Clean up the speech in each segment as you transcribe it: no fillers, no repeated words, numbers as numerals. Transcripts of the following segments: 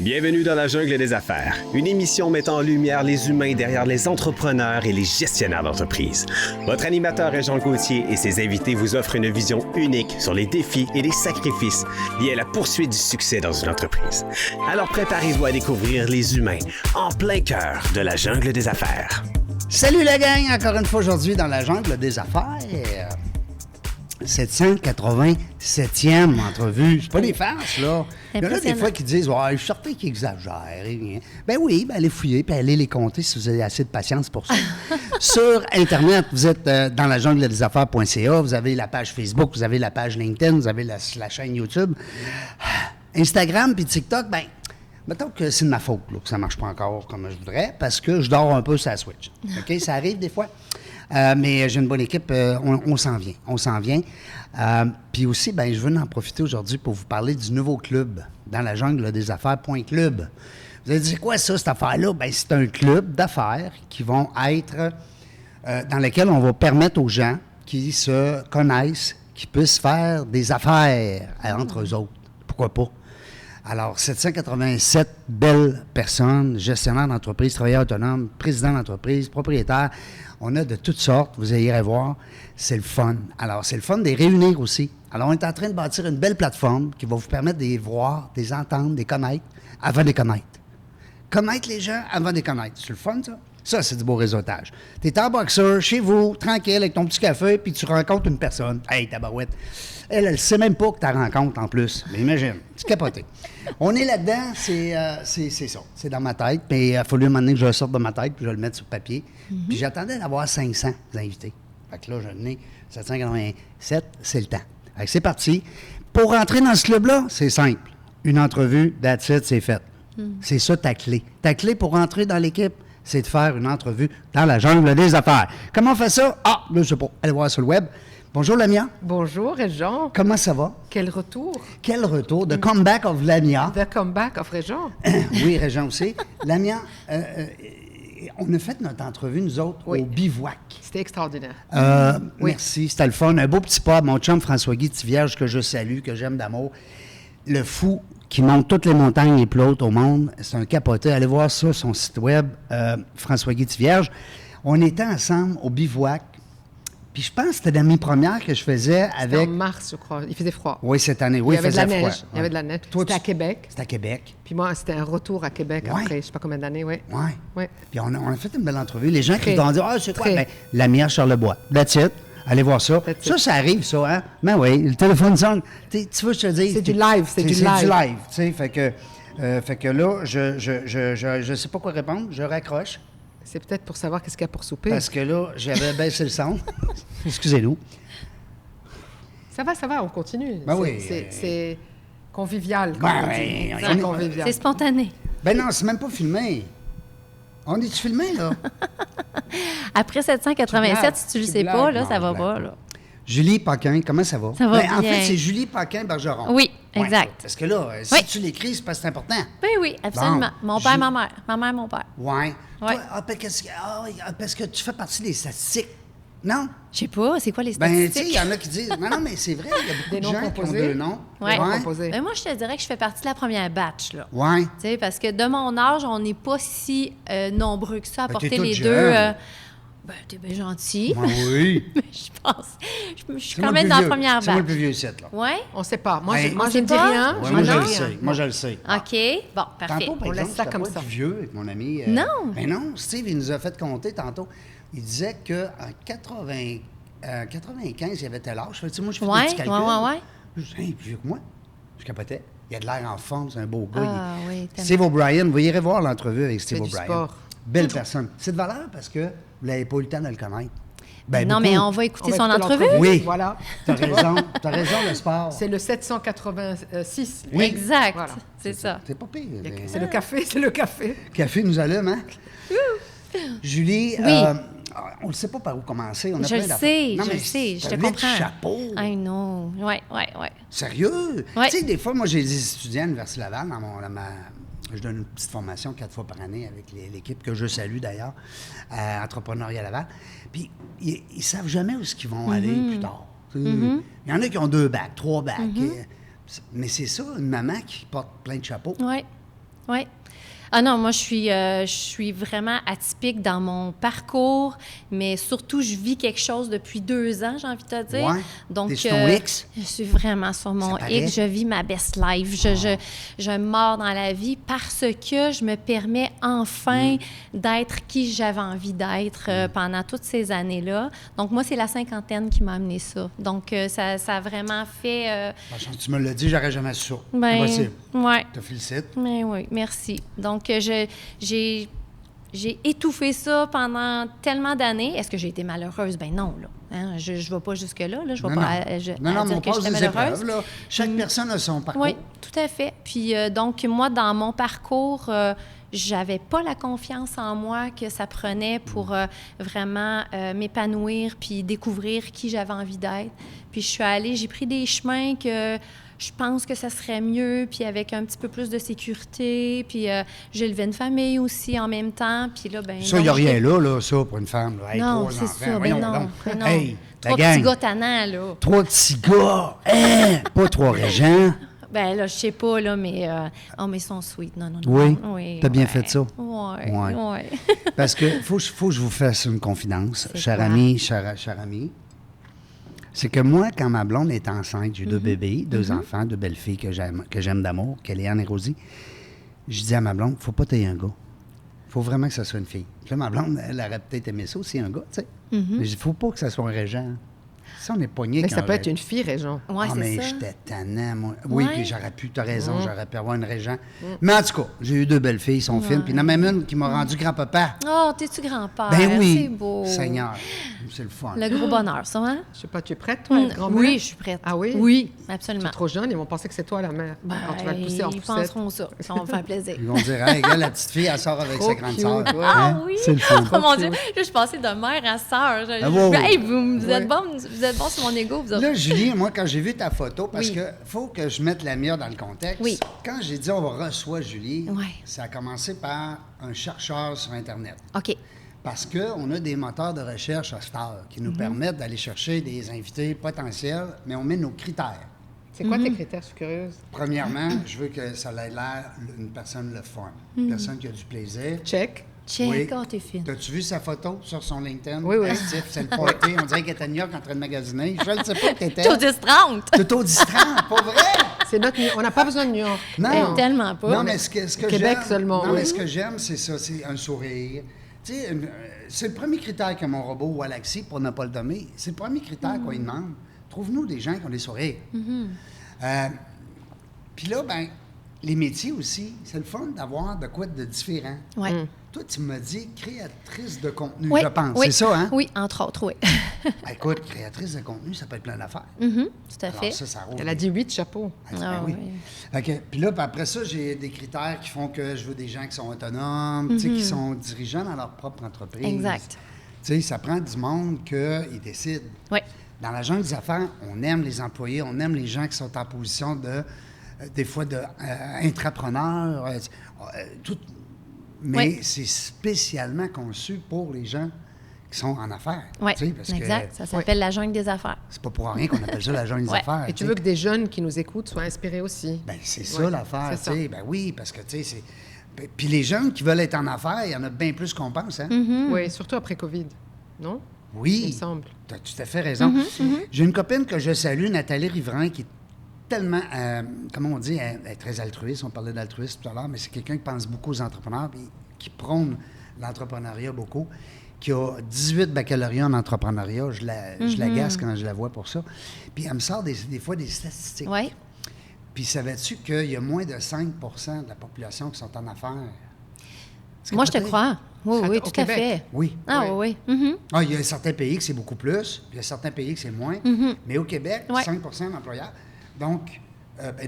Bienvenue dans la jungle des affaires, une émission mettant en lumière les humains derrière les entrepreneurs et les gestionnaires d'entreprise. Votre animateur est Jean Gauthier et ses invités vous offrent une vision unique sur les défis et les sacrifices liés à la poursuite du succès dans une entreprise. Alors préparez-vous à découvrir les humains en plein cœur de la jungle des affaires. Salut la gang, encore une fois aujourd'hui dans la jungle des affaires. 787e entrevue. C'est pas des farces, là. Il y en a des fois qui disent « Ouais, je suis certain qu'ils exagèrent. » Ben oui, allez fouiller puis allez les compter si vous avez assez de patience pour ça. Sur Internet, vous êtes dans la jungle des affaires.ca, vous avez la page Facebook, vous avez la page LinkedIn, vous avez la chaîne YouTube. Instagram puis TikTok, ben mettons que c'est de ma faute là, que ça ne marche pas encore comme je voudrais parce que je dors un peu sur la Switch. OK? Ça arrive des fois. Mais j'ai une bonne équipe, on s'en vient. Puis aussi, ben, je veux en profiter aujourd'hui pour vous parler du nouveau club dans la jungle des affaires.club. Vous allez dire, c'est quoi ça, cette affaire-là? Ben, c'est un club d'affaires qui vont être dans lequel on va permettre aux gens qui se connaissent, qui puissent faire des affaires entre eux autres. Pourquoi pas? Alors, 787 belles personnes, gestionnaires d'entreprise, travailleurs autonomes, présidents d'entreprise, propriétaires. On a de toutes sortes, vous irez voir. C'est le fun. Alors, c'est le fun de les réunir aussi. Alors, on est en train de bâtir une belle plateforme qui va vous permettre de les voir, de les entendre, de les connaître avant de les connaître. Connaître les gens avant de les connaître. C'est le fun, ça? Ça, c'est du beau réseautage. Tu es en boxeur, chez vous, tranquille, avec ton petit café, puis tu rencontres une personne. Hey, tabarouette. Elle ne sait même pas que tu la rencontres en plus. Mais imagine, tu capoté. On est là-dedans, c'est ça. C'est dans ma tête. Mais il a fallu un moment donné que je le sorte de ma tête, puis je vais le mettre sur papier. Puis j'attendais d'avoir 500 invités. Fait que là, j'en ai 787, c'est le temps. Fait que c'est parti. Pour rentrer dans ce club-là, c'est simple. Une entrevue, that's it, c'est fait. C'est ça ta clé. Ta clé pour rentrer dans l'équipe, c'est de faire une entrevue dans la jungle des affaires. Comment on fait ça? Ah, je ne sais pas. Allez voir sur le web. Bonjour, Lamia. Bonjour, Réjean. Comment ça va? Quel retour? Quel retour? The comeback of Lamia. The comeback of Réjean. Oui, Réjean aussi. Lamia, on a fait notre entrevue, nous autres, au bivouac. C'était extraordinaire. Merci, c'était le fun. Un beau petit pas. Mon chum François-Guy Tivierge, que je salue, que j'aime d'amour. Le fou qui monte toutes les montagnes les plus hautes au monde. C'est un capoté. Allez voir ça, son site web, François-Guy Tivierge. On était ensemble au bivouac. Puis je pense que c'était la mi-première que je faisais avec... C'était en mars, je crois. Il faisait froid. Oui, cette année. Oui, il faisait froid. Neige. Il y avait de la neige. C'était à Québec. C'était à Québec. Puis moi, c'était un retour à Québec après, je ne sais pas combien d'années, oui. Oui. Puis on a fait une belle entrevue. Les gens qui vont dire, c'est quoi? Ben, Lamia Charlebois. That's it. Allez voir ça. Ça arrive, ça, hein? Ben oui, le téléphone sonne. Tu veux que je te dise? C'est du live, c'est du live. C'est du live, tu sais. Fait que là, je sais pas quoi répondre. Je raccroche. C'est peut-être pour savoir qu'est-ce qu'il y a pour souper. Parce que là, j'avais baissé le son. Excusez-nous. Ça va, on continue. Ben oui. C'est convivial. C'est convivial. C'est spontané. Ben non, c'est même pas filmé. On est-tu filmé, là? Après 787, si tu le sais pas, là, ça va pas, là. Julie Paquin, comment ça va? Ça va bien. En fait, c'est Julie Paquin-Bergeron. Oui, exact. Parce que là, si tu l'écris, c'est parce que c'est important. Oui, absolument. Bon. Mon père, ma mère. Ma mère, mon père. Oui. Ouais. Parce que tu fais partie des statistiques. Non? Je sais pas, c'est quoi les Ben, statistiques? tu sais, il y en a qui disent... Non, mais c'est vrai, il y a beaucoup Des de noms gens composés. qui ont deux noms. Ouais. Composés. Moi, je te dirais que je fais partie de la première batch, là. Oui. Tu sais, parce que de mon âge, on n'est pas si nombreux que ça à Ben, porter t'es toute les jeune. deux. Ben, t'es bien gentil. Ouais, oui. Mais je pense... Je suis C'est quand moi même le dans plus la première vieux. C'est moi le batch. plus vieux set, là. Oui? On ne sait pas. Moi, Hey. moi On je ne dis sait pas? rien. Ouais, moi, je ne le dis sais. rien. Moi, je le sais. OK. Bon, parfait. Tantôt, par On laisse exemple, ça j'étais comme pas ça. plus vieux avec mon ami. Non. Mais non, Steve, il nous a fait compter tantôt. Il disait qu'en 95, il avait tel âge. Moi, je fais des petits calculs. Ouais. Je dis, hey, plus vieux que moi. Je capotais. Il a de l'air en forme, c'est un beau gars. Ah, oui, tellement. Steve O'Brien, vous irez voir l'entrevue avec Steve C'est du O'Brien. sport. Belle personne. C'est de valeur parce que vous n'avez pas eu le temps de le connaître. Ben, Non, beaucoup. mais on va écouter son entrevue. Oui. Voilà. T'as raison, le sport. C'est le 786. Oui. Exact. Voilà. C'est ça. C'est pas pire. C'est le café, c'est le café. Café nous allume, hein? Julie, Oui. On ne sait pas par où commencer. On a Je plein le d'affaires. sais, Non, je mais le sais, je t'as te 8 comprends. chapeaux. I know. Ouais. Sérieux? Ouais. Tu sais, des fois, moi, j'ai des étudiants à l'Université Laval. Je donne une petite formation 4 fois par année avec l'équipe que je salue d'ailleurs, à Entrepreneuriat Laval. Puis, ils ne savent jamais où ils vont aller plus tard. Il y en a qui ont 2 bacs, 3 bacs. Mais c'est ça, une maman qui porte plein de chapeaux. Oui. Oui. Ah non, moi, je suis vraiment atypique dans mon parcours, mais surtout, je vis quelque chose depuis 2 ans, j'ai envie de te dire. Ouais. Donc, T'es sur ton X? je suis vraiment sur mon Ça paraît. X. Je vis ma best life. Je mords dans la vie parce que je me permets enfin d'être qui j'avais envie d'être pendant toutes ces années-là. Donc, moi, c'est la cinquantaine qui m'a amené ça. Donc, ça a vraiment fait... Tu me l'as dit, j'aurais jamais su ça. ben, Impossible. ouais. Je te félicite. Mais oui, merci. Donc, j'ai étouffé ça pendant tellement d'années. Est-ce que j'ai été malheureuse? Ben non, là. Hein? Je ne vais pas jusque-là. Là. Je vais Non, pas non, à mais on dire que passe j'étais des malheureuse. épreuves, là. Chaque personne a son parcours. Oui, tout à fait. Puis donc, moi, dans mon parcours, j'avais pas la confiance en moi que ça prenait pour vraiment m'épanouir puis découvrir qui j'avais envie d'être. Puis je suis allée, j'ai pris des chemins que je pense que ça serait mieux, puis avec un petit peu plus de sécurité. Puis j'ai élevé une famille aussi en même temps. Puis là, ben Ça, il n'y a rien là, ça, pour une femme. Là. Hey, non, 3 c'est enfants, ça. voyons Ben non, donc. ben non. Hey, la 3 gang. petits gars tannants, là. 3 petits gars. Hein? Pas 3 régents. Ben là, je sais pas, là, mais... mais ils sont sweet. Non, non, non. Oui? Oui, T'as bien ouais. fait ça? Oui, Ouais. oui. Parce que faut que je vous fasse une confidence, C'est cher quoi? ami, cher ami. C'est que moi, quand ma blonde est enceinte, j'ai 2 bébés, 2 enfants, 2 belles filles que j'aime d'amour, Kéléane et Rosie. Je dis à ma blonde, faut pas tailler un gars. Faut vraiment que ça soit une fille. Puis là, ma blonde, elle aurait peut-être aimé ça aussi, un gars, tu sais. Mais je dis, faut pas que ça soit un régent. Si on est pogné Mais qu'un ça peut être régent. une fille, Régent. Ouais, Ah, mais c'est ça. j'étais tannant, moi. Oui, Ouais. puis j'aurais pu, t'as raison, j'aurais pu avoir une régent. Mais en tout cas, j'ai eu 2 belles filles, ils sont fines. Puis il y en a même une qui m'a rendu grand-papa. Oh, t'es-tu grand-père? Ben oui, C'est beau. Seigneur, c'est le fun. Le gros bonheur, ça, hein? Je sais pas, tu es prête, toi, à être grand-mère? Oui, je suis prête. Ah oui? Oui, Tu absolument. es trop jeune, ils vont penser que c'est toi la mère. Quand tu vas te pousser en Ils poussette. penseront ça. Ça va me faire plaisir. Ils vont dire, hey, regarde, la petite fille, elle sort avec Trop sa grande cute, sœur. ouais. Ah oui! C'est le fun. Oh mon Dieu! Là, je suis passée de mère à sœur. Ah, wow. Hey, vous Ouais. êtes bon sur mon ego, vous autres. Là, Julie, moi, quand j'ai vu ta photo, parce Oui. que faut que je mette la mienne dans le contexte. Oui. Quand j'ai dit on reçoit Julie, Ouais. ça a commencé par un chercheur sur Internet. OK. Parce qu'on a des moteurs de recherche à cette heure qui nous permettent d'aller chercher des invités potentiels, mais on met nos critères. C'est quoi tes critères, je suis curieuse? Premièrement, je veux que ça ait l'air une personne le fun, une personne qui a du plaisir. Check. Check, Oui. oh, t'es fine. T'as-tu vu sa photo sur son LinkedIn? Oui, oui. Actif, c'est le party. On dirait qu'elle était à New York en train de magasiner. Je ne sais pas où t'étais. T'es au 10-30. T'es au distrait, pas vrai? C'est notre... On n'a pas besoin de New York. Non. Tellement pas. Non, mais ce que Québec j'aime... seulement, Non, oui. mais ce que j'aime, c'est ça, c'est un sourire. Tu sais, c'est le premier critère que mon robot Walaxy, pour ne pas le nommer, c'est le premier critère qu'on lui demande. Trouve-nous des gens qui ont des sourires. Puis là, ben, les métiers aussi, c'est le fun d'avoir de quoi de différent. Oui. Toi, tu m'as dit créatrice de contenu, Oui, je pense. oui. C'est ça, hein? Oui, entre autres, oui. Ben, écoute, créatrice de contenu, ça peut être plein d'affaires. Tout à Alors, fait. ça roule. Elle a dit 8 chapeaux. Ah, ben Ah oui. oui. OK. Puis là, puis après ça, j'ai des critères qui font que je veux des gens qui sont autonomes, tu sais, qui sont dirigeants dans leur propre entreprise. Exact. Tu sais, ça prend du monde qu'ils décident. Oui. Dans la jungle des affaires, on aime les employés, on aime les gens qui sont en position de, des fois, intrapreneurs, tout. Mais Oui. c'est spécialement conçu pour les gens qui sont en affaires. Oui, tu sais, parce exact. que Ça s'appelle la jungle des affaires. c'est pas pour rien qu'on appelle ça la jungle des Ouais. affaires. Et tu veux que des jeunes qui nous écoutent soient inspirés aussi. Ben, c'est ça Ouais, l'affaire, c'est tu sais. ça. Ben oui, parce que, tu sais, c'est... Puis les jeunes qui veulent être en affaires, il y en a bien plus qu'on pense, hein? Oui, surtout après COVID. Non? Oui. Il me semble. Tu as tout à fait raison. J'ai une copine que je salue, Nathalie Riverain, qui est tellement, comment on dit, elle est très altruiste. On parlait d'altruisme tout à l'heure, mais c'est quelqu'un qui pense beaucoup aux entrepreneurs puis qui prône l'entrepreneuriat beaucoup, qui a 18 baccalauréats en entrepreneuriat. Je la gasse quand je la vois pour ça. Puis elle me sort des fois des statistiques. Oui. Puis savais-tu qu'il y a moins de 5 de la population qui sont en affaires? Est-ce que Moi, je te peut-être- crois. Oui, Au oui, tout à Québec. fait. Oui. Ah Ouais. oui, oui. Ah, il y a certains pays que c'est beaucoup plus, puis il y a certains pays que c'est moins. Mais au Québec, Ouais. 5 d'employeurs. Donc,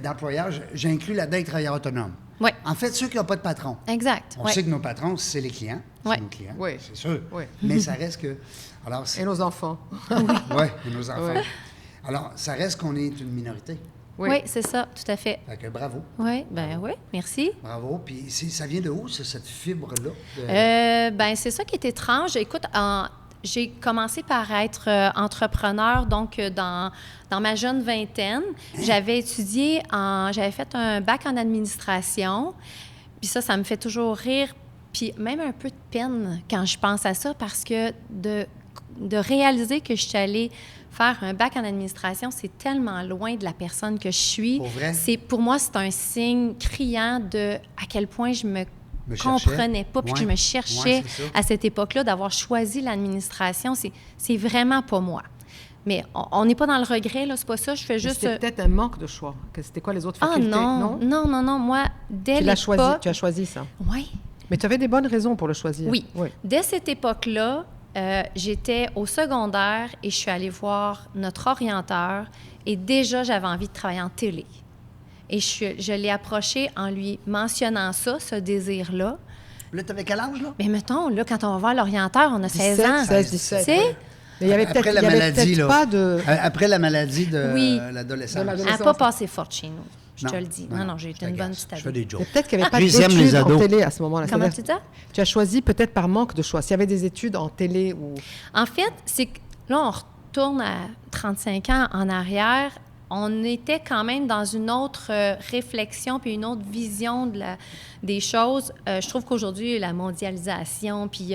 d'employeurs, j'inclus là-dedans les travailleurs autonomes. Ouais. En fait, ceux qui n'ont pas de patron. Exact. On ouais. sait que nos patrons, c'est les clients. Ouais. C'est nos clients, Oui. c'est sûr. Oui. Mais ça reste que... Alors, Et nos enfants. Oui, et nos enfants. Ouais. Alors, ça reste qu'on est une minorité. Oui, c'est ça, tout à fait. Fait que bravo, Oui, ben oui, merci. bravo. Puis ça vient de où, ça, cette fibre-là? Ben c'est ça qui est étrange. Écoute, j'ai commencé par être entrepreneur, donc dans ma jeune vingtaine. J'avais étudié j'avais fait un bac en administration. Puis ça me fait toujours rire, puis même un peu de peine quand je pense à ça, parce que de réaliser que je suis allée faire un bac en administration, c'est tellement loin de la personne que je suis. Pour vrai? Pour moi, c'est un signe criant de à quel point je me comprenais pas, puis que je me cherchais à cette époque-là, d'avoir choisi l'administration. C'est vraiment pas moi. Mais on n'est pas dans le regret, là, c'est pas ça. Je fais juste... C'était peut-être un manque de choix. C'était quoi les autres facultés? Non. Moi, dès Tu as choisi ça? Oui. Mais tu avais des bonnes raisons pour le choisir. Oui. Dès cette époque-là, j'étais au secondaire et je suis allée voir notre orienteur et déjà, j'avais envie de travailler en télé. Et je l'ai approché en lui mentionnant ça, ce désir-là. Là, tu avais quel âge, là? Mais mettons, là, quand on va voir l'orienteur, on a 16 ans. 16, 17. Tu sais? Mais il y avait Après la maladie, là. pas de... Après la maladie de Oui. l'adolescence. Elle n'a pas passé forte chez nous, je te Non. le dis. Non, Non, j'ai été une bonne petite Je fais adulte. des jokes. Mais peut-être qu'il n'y avait pas Ils aiment les d'études en ados. télé à ce moment-là. Comment C'est-à-dire, tu dis ça? tu as choisi peut-être par manque de choix. S'il y avait des études en télé ou... En fait, c'est que là, on retourne à 35 ans en arrière. On était quand même dans une autre réflexion puis une autre vision des choses. Je trouve qu'aujourd'hui, la mondialisation puis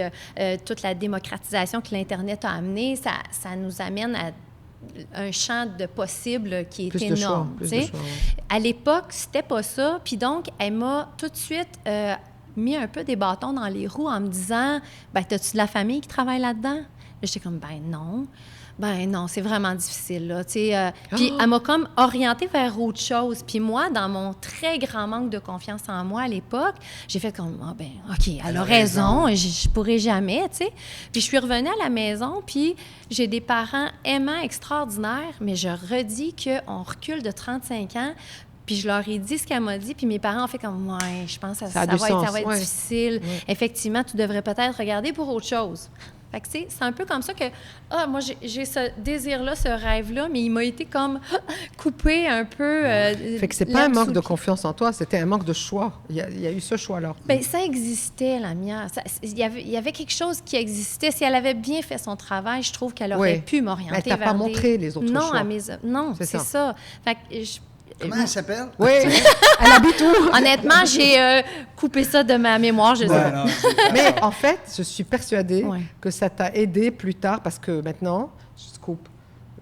toute la démocratisation que l'Internet a amené, ça nous amène à un champ de possibles qui est Plus de choix, énorme. plus tu sais. de choix, ouais. À l'époque, c'était pas ça. Puis donc, elle m'a tout de suite mis un peu des bâtons dans les roues en me disant « Bien, t'as-tu de la famille qui travaille là-dedans? » Là, j'étais comme « Ben non. » Ben non, c'est vraiment difficile, là, tu sais. Puis elle m'a comme orientée vers autre chose. Puis moi, dans mon très grand manque de confiance en moi à l'époque, j'ai fait comme, ah ben OK, elle a raison, je pourrais jamais, tu sais. Puis je suis revenue à la maison, puis j'ai des parents aimants, extraordinaires, mais je redis qu'on recule de 35 ans. Puis je leur ai dit ce qu'elle m'a dit, puis mes parents ont fait comme, ouais, je pense que ça va être ouais. difficile. Ouais. Effectivement, tu devrais peut-être regarder pour autre chose. Fait que, c'est un peu comme ça que, moi, j'ai ce désir-là, ce rêve-là, mais il m'a été comme coupé un peu. Fait que c'est pas un manque de confiance en toi, c'était un manque de choix. Il y a eu ce choix-là. Bien, ça existait, la mienne. Il y avait quelque chose qui existait. Si elle avait bien fait son travail, je trouve qu'elle aurait pu m'orienter vers mais elle t'a pas montré les autres choix. Non, c'est ça. Fait que Comment elle s'appelle? Oui, elle habite où? Honnêtement, j'ai coupé ça de ma mémoire, je sais pas. Mais en fait, je suis persuadée Ouais. que ça t'a aidé plus tard parce que maintenant, je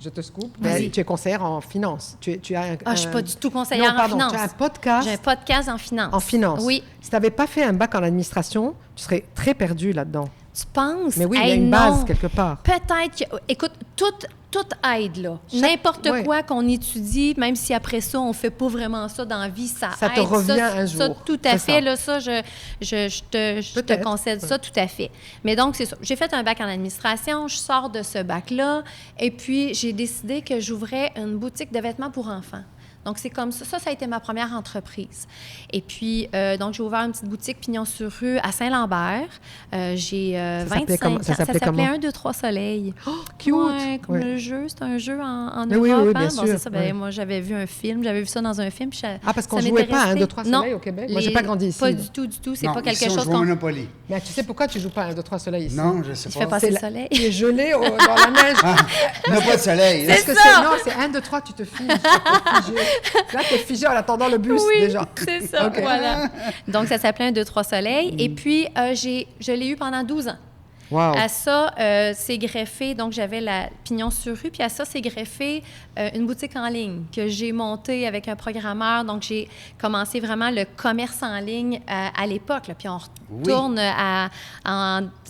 te scoop, Vas-y. tu es conseillère en finance. Tu as un, Je suis pas du tout conseillère en finance. Tu as un podcast J'ai un podcast en finance. en finance. Oui. Si tu n'avais pas fait un bac en administration, tu serais très perdue là-dedans. Tu penses? Mais oui, il y a Hey, une non. base quelque part. Peut-être que... Écoute, tout aide, là. N'importe quoi qu'on étudie, même si après ça, on fait pas vraiment ça dans la vie, ça Ça aide. te revient un Ça, jour. tout à C'est fait. ça. Là, ça, je te Peut-être. concède ça, tout à fait. Mais donc, c'est ça. J'ai fait un bac en administration, je sors de ce bac-là, et puis j'ai décidé que j'ouvrais une boutique de vêtements pour enfants. Donc, c'est comme ça. Ça a été ma première entreprise. Et puis, donc, j'ai ouvert une petite boutique Pignon sur rue à Saint-Lambert. J'ai 25 ans. ça s'appelait comment? 1, 2, 3 soleils. Cute! Ouais, comme Ouais. le jeu. C'est un jeu en Mais Europe. oui, bien hein? sûr, Bon, c'est ça. Ben, ouais. moi, j'avais vu un film. J'avais vu ça dans un film. Puis Parce qu'on ça ne jouait m'était pas à 1, resté. 2, 3 Non, soleils au Québec. Moi, j'ai pas grandi ici. Pas là. du tout, du tout. C'est Non, pas quelque ici, on chose joue au qu'on... Monopoly. Mais tu sais pourquoi tu joues pas à 1, 2, 3 soleils ici? Non, je sais Il fait pas. passer le C'est soleil. Tu es gelé dans la neige. Il n'y a pas de soleil. Est-ce que ça. non, c'est 1, 2, 3, tu te figes. Là, tu es figé en attendant le bus Oui, déjà. c'est ça, OK. voilà. Donc, ça s'appelait 1, 2, 3 soleils. Et puis, je l'ai eu pendant 12 ans. Wow. À ça, c'est greffé, donc j'avais la Pignon sur rue, puis à ça, c'est greffé une boutique en ligne que j'ai montée avec un programmeur. Donc, j'ai commencé vraiment le commerce en ligne à l'époque, là, puis on retourne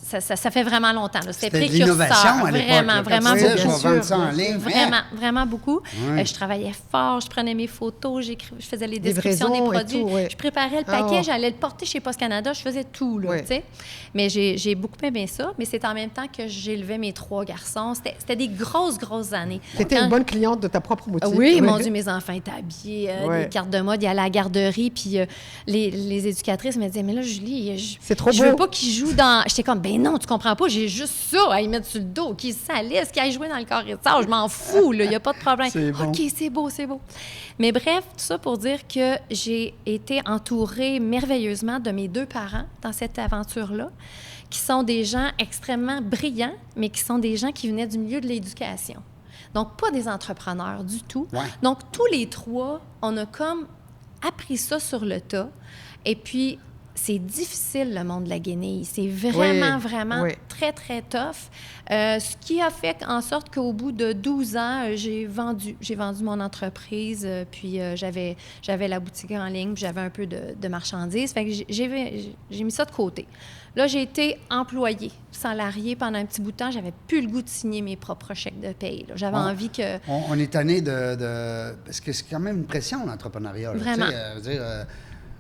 ça fait vraiment longtemps. C'était C'était de précurseur. l'innovation à l'époque. Vraiment, là. vraiment Quand tu disais, beaucoup. je vais vendre ça en ligne. Vraiment, vraiment beaucoup. Ouais. Je travaillais fort, je prenais mes photos, je faisais les descriptions des Livraison et produits, tout, ouais. je préparais le paquet, j'allais le porter chez Post Canada, je faisais tout, là, Ouais. tu sais. Mais j'ai beaucoup aimé ça, mais c'est en même temps que j'élevais mes 3 garçons. C'était des grosses années. Tu étais Quand- une bonne cliente de ta propre boutique. Oui, mon Dieu, mes enfants étaient habillés, Ouais. des cartes de mode, ils allaient à la garderie, puis les éducatrices me disaient, mais là, Julie, C'est trop je veux beau. pas qu'ils jouent dans... J'étais comme, ben non, tu comprends pas, j'ai juste ça à y mettre sur le dos, qu'ils salissent, qu'ils aillent jouer dans le corridor, je m'en fous, là, il n'y a pas de problème. C'est bon. OK, c'est beau, c'est beau. Mais bref, tout ça pour dire que j'ai été entourée merveilleusement de mes 2 parents dans cette aventure-là, qui sont des gens extrêmement brillants, mais qui sont des gens qui venaient du milieu de l'éducation. Donc, pas des entrepreneurs du tout. Ouais. Donc, tous les 3, on a comme appris ça sur le tas. Et puis, c'est difficile, le monde de la guenille. C'est vraiment, vraiment très, très tough. Ce qui a fait en sorte qu'au bout de 12 ans, j'ai vendu mon entreprise, puis j'avais la boutique en ligne, puis j'avais un peu de marchandises. Fait que j'ai mis ça de côté. Là, j'ai été employée, salariée pendant un petit bout de temps. J'avais plus le goût de signer mes propres chèques de paye. Là. J'avais envie que... On est tanné de... Parce que c'est quand même une pression, l'entrepreneuriat. Là. Vraiment.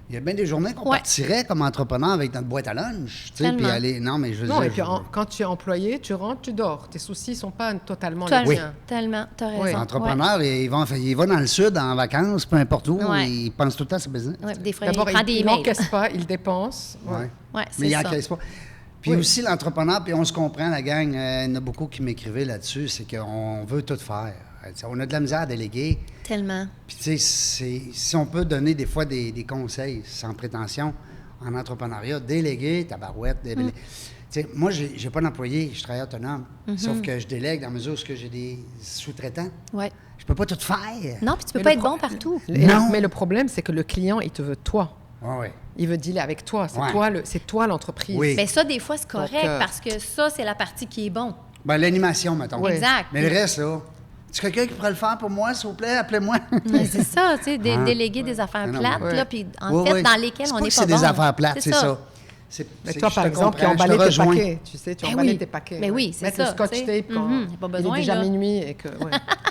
Il y a bien des journées qu'on partirait comme entrepreneur avec notre boîte à lunch, tu sais, puis aller... Non, mais je veux dire... et puis quand tu es employé, tu rentres, tu dors. Tes soucis ne sont pas totalement les tiens. Oui, tellement, tu as raison. L'entrepreneur, il va dans le sud, en vacances, peu importe où, il pense tout le temps à sa business. Des fois, d'abord, il prend des il n'encaisse pas, il dépense. Mais il n'encaisse pas. Puis aussi, l'entrepreneur, puis on se comprend, la gang, il y en a beaucoup qui m'écrivaient là-dessus, c'est qu'on veut tout faire. On a de la misère à déléguer. Tellement. Puis, tu sais, si on peut donner des fois des conseils sans prétention en entrepreneuriat, déléguer, tabarouette, Tu sais, moi, j'ai pas d'employé, je travaille autonome. Sauf que je délègue dans la mesure où j'ai des sous-traitants. Oui. Je peux pas tout faire. Non, puis tu peux pas être bon partout. Non. Mais le problème, c'est que le client, il te veut toi. Oui. Il veut dealer avec toi. C'est toi l'entreprise. Oui. Bien, ça, des fois, c'est correct, Donc, parce que ça, c'est la partie qui est bon. Bien, l'animation, mettons. Oui. Exact. Mais le reste, là... Tu quelqu'un qui pourrait le faire pour moi, s'il vous plaît? Appelez-moi. Mais c'est ça, tu sais, déléguer des affaires plates, là, puis en fait, dans lesquelles on n'est pas bon. C'est des affaires plates, c'est ça. Mais toi, par exemple, tu as emballé tes paquets. Tu sais, tu as emballé tes paquets. Mais oui, c'est ça. Mettre le scotch tape quand il est déjà minuit et que,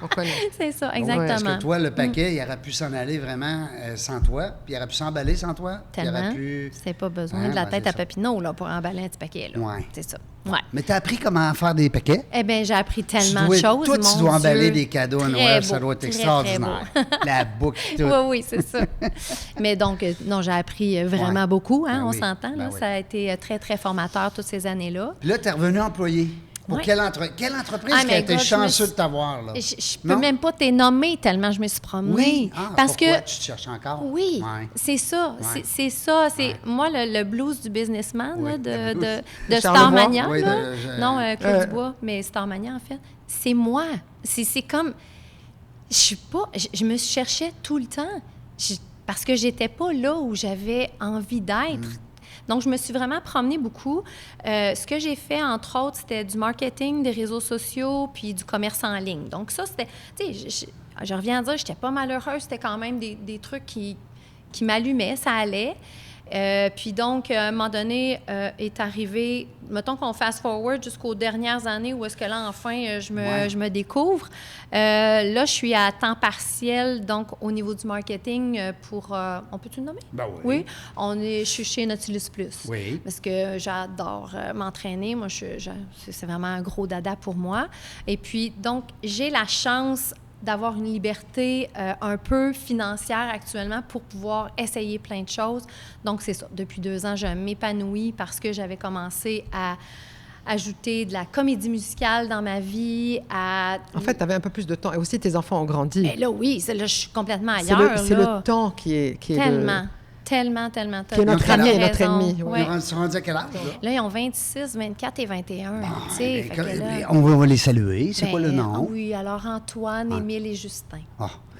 on connaît. C'est ça, exactement. Parce que toi, le paquet, il aurait pu s'en aller vraiment sans toi, puis il aurait pu s'emballer sans toi. Tellement. C'est pas besoin de la tête à Papineau là, pour emballer un petit paquet. Oui. C'est ça. Ouais. Mais tu as appris comment faire des paquets? Eh bien, j'ai appris tellement de choses. Toi, tu dois emballer Dieu. des cadeaux à Noël, ça doit être extraordinaire. La boucle, tout. Oui, c'est ça. Mais donc, non, j'ai appris vraiment beaucoup, hein, on s'entend. Là, ça a été très, très formateur toutes ces années-là. Puis là, tu es revenu employé. Pour quelle entreprise qui a été chanceux de t'avoir? Là? Je peux même pas t'es nommé tellement je me suis promenée. Oui. Parce pourquoi que tu te cherches encore? Oui, c'est ça. Ouais. C'est ça. C'est moi, le blues du businessman là, de Starmania. Oui, non, Claude Dubois, mais Starmania, en fait. C'est moi. C'est comme... Je suis pas... Je me cherchais tout le temps. Parce que j'étais pas là où j'avais envie d'être. Donc, je me suis vraiment promenée beaucoup. Ce que j'ai fait, entre autres, c'était du marketing, des réseaux sociaux, puis du commerce en ligne. Donc, ça, c'était... Tu sais, je reviens à dire, j'étais pas malheureuse. C'était quand même des trucs qui m'allumaient, ça allait. Puis donc, à un moment donné, est arrivé... Mettons qu'on fast-forward jusqu'aux dernières années où est-ce que là, enfin, je me découvre. Là, je suis à temps partiel, donc au niveau du marketing pour... on peut-tu le nommer? Ben oui. Je suis chez Nautilus Plus. Oui. Parce que j'adore m'entraîner. Moi, c'est vraiment un gros dada pour moi. Et puis, donc, j'ai la chance d'avoir une liberté un peu financière actuellement pour pouvoir essayer plein de choses. Donc, c'est ça. Depuis 2 ans, je m'épanouis parce que j'avais commencé à ajouter de la comédie musicale dans ma vie. En fait, tu avais un peu plus de temps. Et aussi, tes enfants ont grandi. Mais là, oui. Là, je suis complètement ailleurs. C'est le temps qui est Tellement. Tellement. Qui est notre ami, notre ennemi. Ouais. Ils sont rendus à quel âge? Là, ils ont 26, 24 et 21. Bon, là, on va les saluer. C'est quoi le nom? Oui, alors Antoine, Émile et Justin.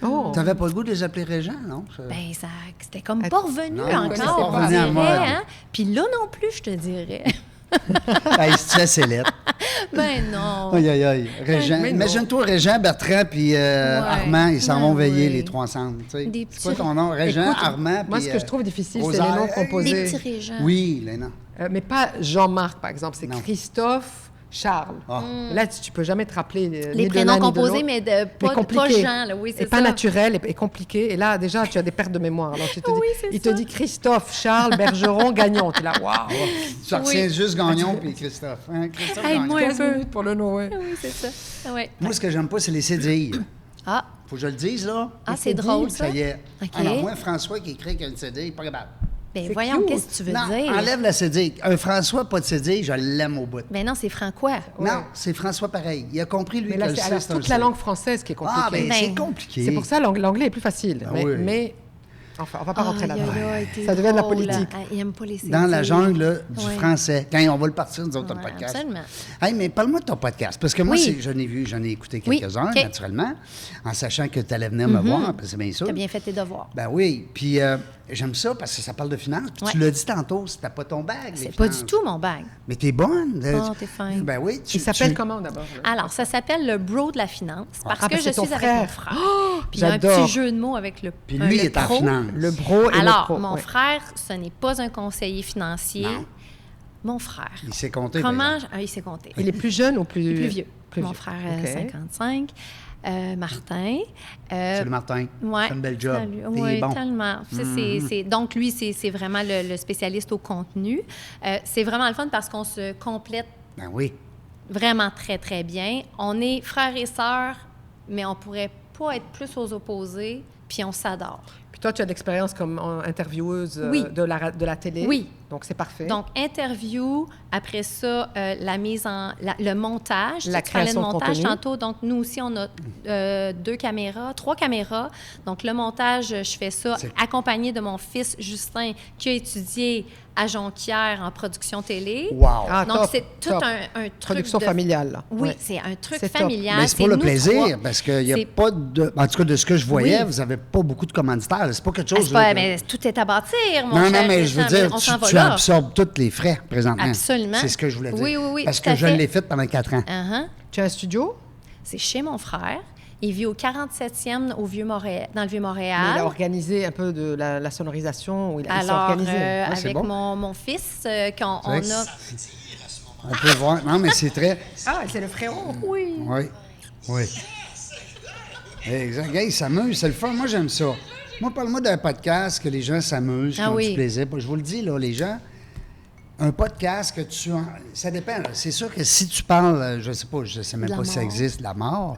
Tu n'avais pas le goût de les appeler Régent, non? Bien, c'était comme pas revenu encore, on dirait. Hein? Puis là non plus, je te dirais. C'est Céleste. Ben non. Aïe. Régent. Imagine-toi Régent, Bertrand puis Armand, ils s'en vont veiller les trois ensemble. C'est quoi ton nom? Régent, Armand, puis moi, ce que je trouve difficile, c'est les noms composés. Des petits Régents. Oui, les noms. Mais pas Jean-Marc, par exemple. C'est Christophe, Charles. Là, tu peux jamais te rappeler les prénoms composés, mais pas Jean. Là. Oui, c'est ça. Pas naturel et compliqué. Et là, déjà, tu as des pertes de mémoire. Alors, il te dit Christophe, Charles, Bergeron, Gagnon. Tu es là, waouh! Tu retiens juste Gagnon puis Christophe. Christophe Gagnon. Moi, 15 minutes pour le nom, Oui, c'est ça. Ouais. Moi, ce que j'aime pas, c'est les cédilles. Faut que je le dise, là. C'est drôle, ça. Ça y est. Okay. Alors, moi, François qui écrit qu'il y a une cédille, pas capable. Bien, voyons, qu'est-ce que tu veux dire? Enlève la cédille. Un François, pas de cédille, je l'aime au bout. Mais non, c'est François. Non, c'est François pareil. Il a compris, lui, que c'est toute la langue française qui est compliquée. C'est compliqué. C'est pour ça l'anglais est plus facile. Mais Enfin, on va pas rentrer là-dedans. T'es Ça devient de la drôle. politique. Il aime pas les Dans la jungle là, du Ouais. français. Quand on va le partir, nous autres, ton podcast. Absolument. Hey, mais parle-moi de ton podcast. Parce que moi, Oui. j'en ai écouté Oui, quelques-uns, OK. naturellement, en sachant que tu allais venir me voir, c'est bien sûr. T'as bien fait tes devoirs. Ben oui. Puis j'aime ça parce que ça parle de finances. Puis Ouais. tu l'as dit tantôt, c'était pas ton bag. C'est pas du tout mon bag. Mais t'es bonne. Oh, t'es fin. Ben oui. Il s'appelle comment d'abord? là? Alors, ça s'appelle le bro de la finance parce Ah, que parce je que c'est suis ton avec mon frère. frère. Puis il y a un j'adore. petit jeu de mots avec le Puis lui, il le est en pro. finance. Le bro et Alors, le pro. mon ouais. frère, ce n'est pas un conseiller financier. Non. Mon frère. Il s'est compté. par Comment... exemple. Il s'est compté. Il est plus jeune ou plus... Il est plus vieux. Plus Mon vieux. frère, OK. 55. Martin. Salut Martin. Ouais, Fais une belle job. salut. T'es Oui, bon. Mm-hmm. tellement. Donc, lui, c'est vraiment le spécialiste au contenu. C'est vraiment le fun parce qu'on se complète Ben oui. vraiment très, très bien. On est frères et sœurs, mais on pourrait pas être plus aux opposés, puis on s'adore. Puis toi, tu as de l'expérience comme intervieweuse Oui. de la télé. Oui. Donc, c'est parfait. Donc, interview, après ça, la mise en... le montage. La Tu parlais de création de montage contenu. tantôt. Donc, nous aussi, on a 3 caméras. Donc, le montage, je fais ça C'est- accompagné de mon fils Justin, qui a étudié à Jonquière en production télé. Wow. Ah, Donc, top, c'est tout top. un truc Production de... familiale, là. Oui, Ouais. c'est un truc C'est top. familial. Mais c'est pour le nous plaisir, trois. parce qu'il n'y a C'est- pas de. En tout cas, de ce que je voyais, Oui. vous n'avez pas beaucoup de commanditaires. C'est pas quelque Ah, chose. c'est pas- là, mais tout est à bâtir, mon non, cher non, mais je veux Christian, dire, on s'en va tu là. absorbes tous les frais présentement. Absolument. C'est ce que je voulais dire. Oui, oui, oui, Parce tout que à je fait. l'ai fait pendant 4 ans. Uh-huh. Tu as un studio, C'est chez mon frère. Il vit au 47e dans le mais Vieux-Montréal. il a organisé un peu de la sonorisation, où il s'est Alors, organisé. c'est avec bon. mon fils, quand C'est on vrai a... On peut voir. Non, mais c'est très. Ah, c'est le frérot. Oui. Oui. Oui. Exact. Gars, ils s'amusent, c'est le fun. Moi, j'aime ça. Moi, parle-moi d'un podcast que les gens s'amusent, qui Ah ont oui. du plaisir. Je vous le dis, là, les gens, un podcast que tu... Ça dépend. Là. C'est sûr que si tu parles, je sais même De la pas si ça mort. existe, de la mort.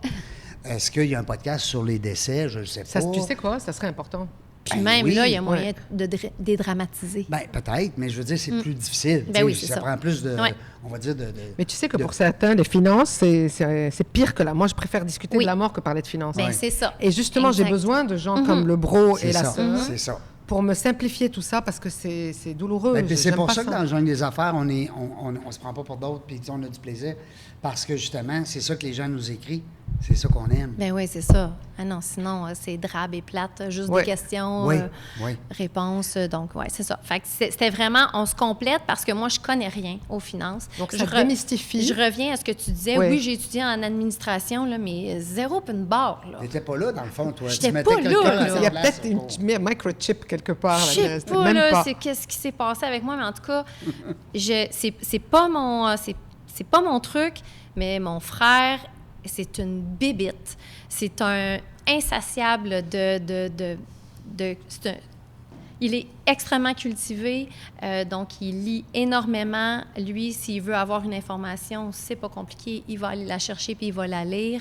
Est-ce qu'il y a un podcast sur les décès? Je ne sais pas. Ça, tu sais quoi? Ça serait important. Puis Ben même oui. là, il y a moyen Ouais. de dédramatiser. Ben, peut-être, mais je veux dire, c'est plus difficile. Ben Tu sais, oui, c'est ça ça. prend plus de... Ouais. On va dire de... Mais tu sais que de- pour certains, les finances, c'est pire que la... Moi, je préfère discuter Oui. de la mort que parler de finances. Ben, c'est ça. Et justement, j'ai Exact. besoin de gens comme le bro C'est et la ça, sœur c'est ça. pour me simplifier tout ça parce que c'est douloureux. Ben, puis c'est J'aime pour pas ça que dans le jungle des affaires, on se prend pas pour d'autres, puis on a du plaisir, parce que justement, c'est ça que les gens nous écrivent, c'est ça qu'on aime. Ben oui, c'est ça. Ah non, sinon, c'est drabe et plate, juste Ouais. des questions, Oui, oui. réponses. Donc, oui, c'est ça. Fait que c'était vraiment, on se complète parce que moi, je connais rien aux finances. Donc, je ça démystifie. Je reviens à ce que tu disais. Oui. Oui, j'ai étudié en administration, là, mais zéro puis une barre. Là. T'étais pas là, dans le fond, toi. J'étais Tu mettais pas là, quelqu'un à là. sa Il y a place, peut-être pour- une microchip quelque part. Je là, sais c'est pas, même là, pas. c'est qu'est-ce qui s'est passé avec moi, mais en tout cas, c'est pas mon c'est pas mon truc, mais mon frère, c'est une bébite. C'est un insatiable il est extrêmement cultivé, donc il lit énormément. Lui, s'il veut avoir une information, c'est pas compliqué, il va aller la chercher puis il va la lire.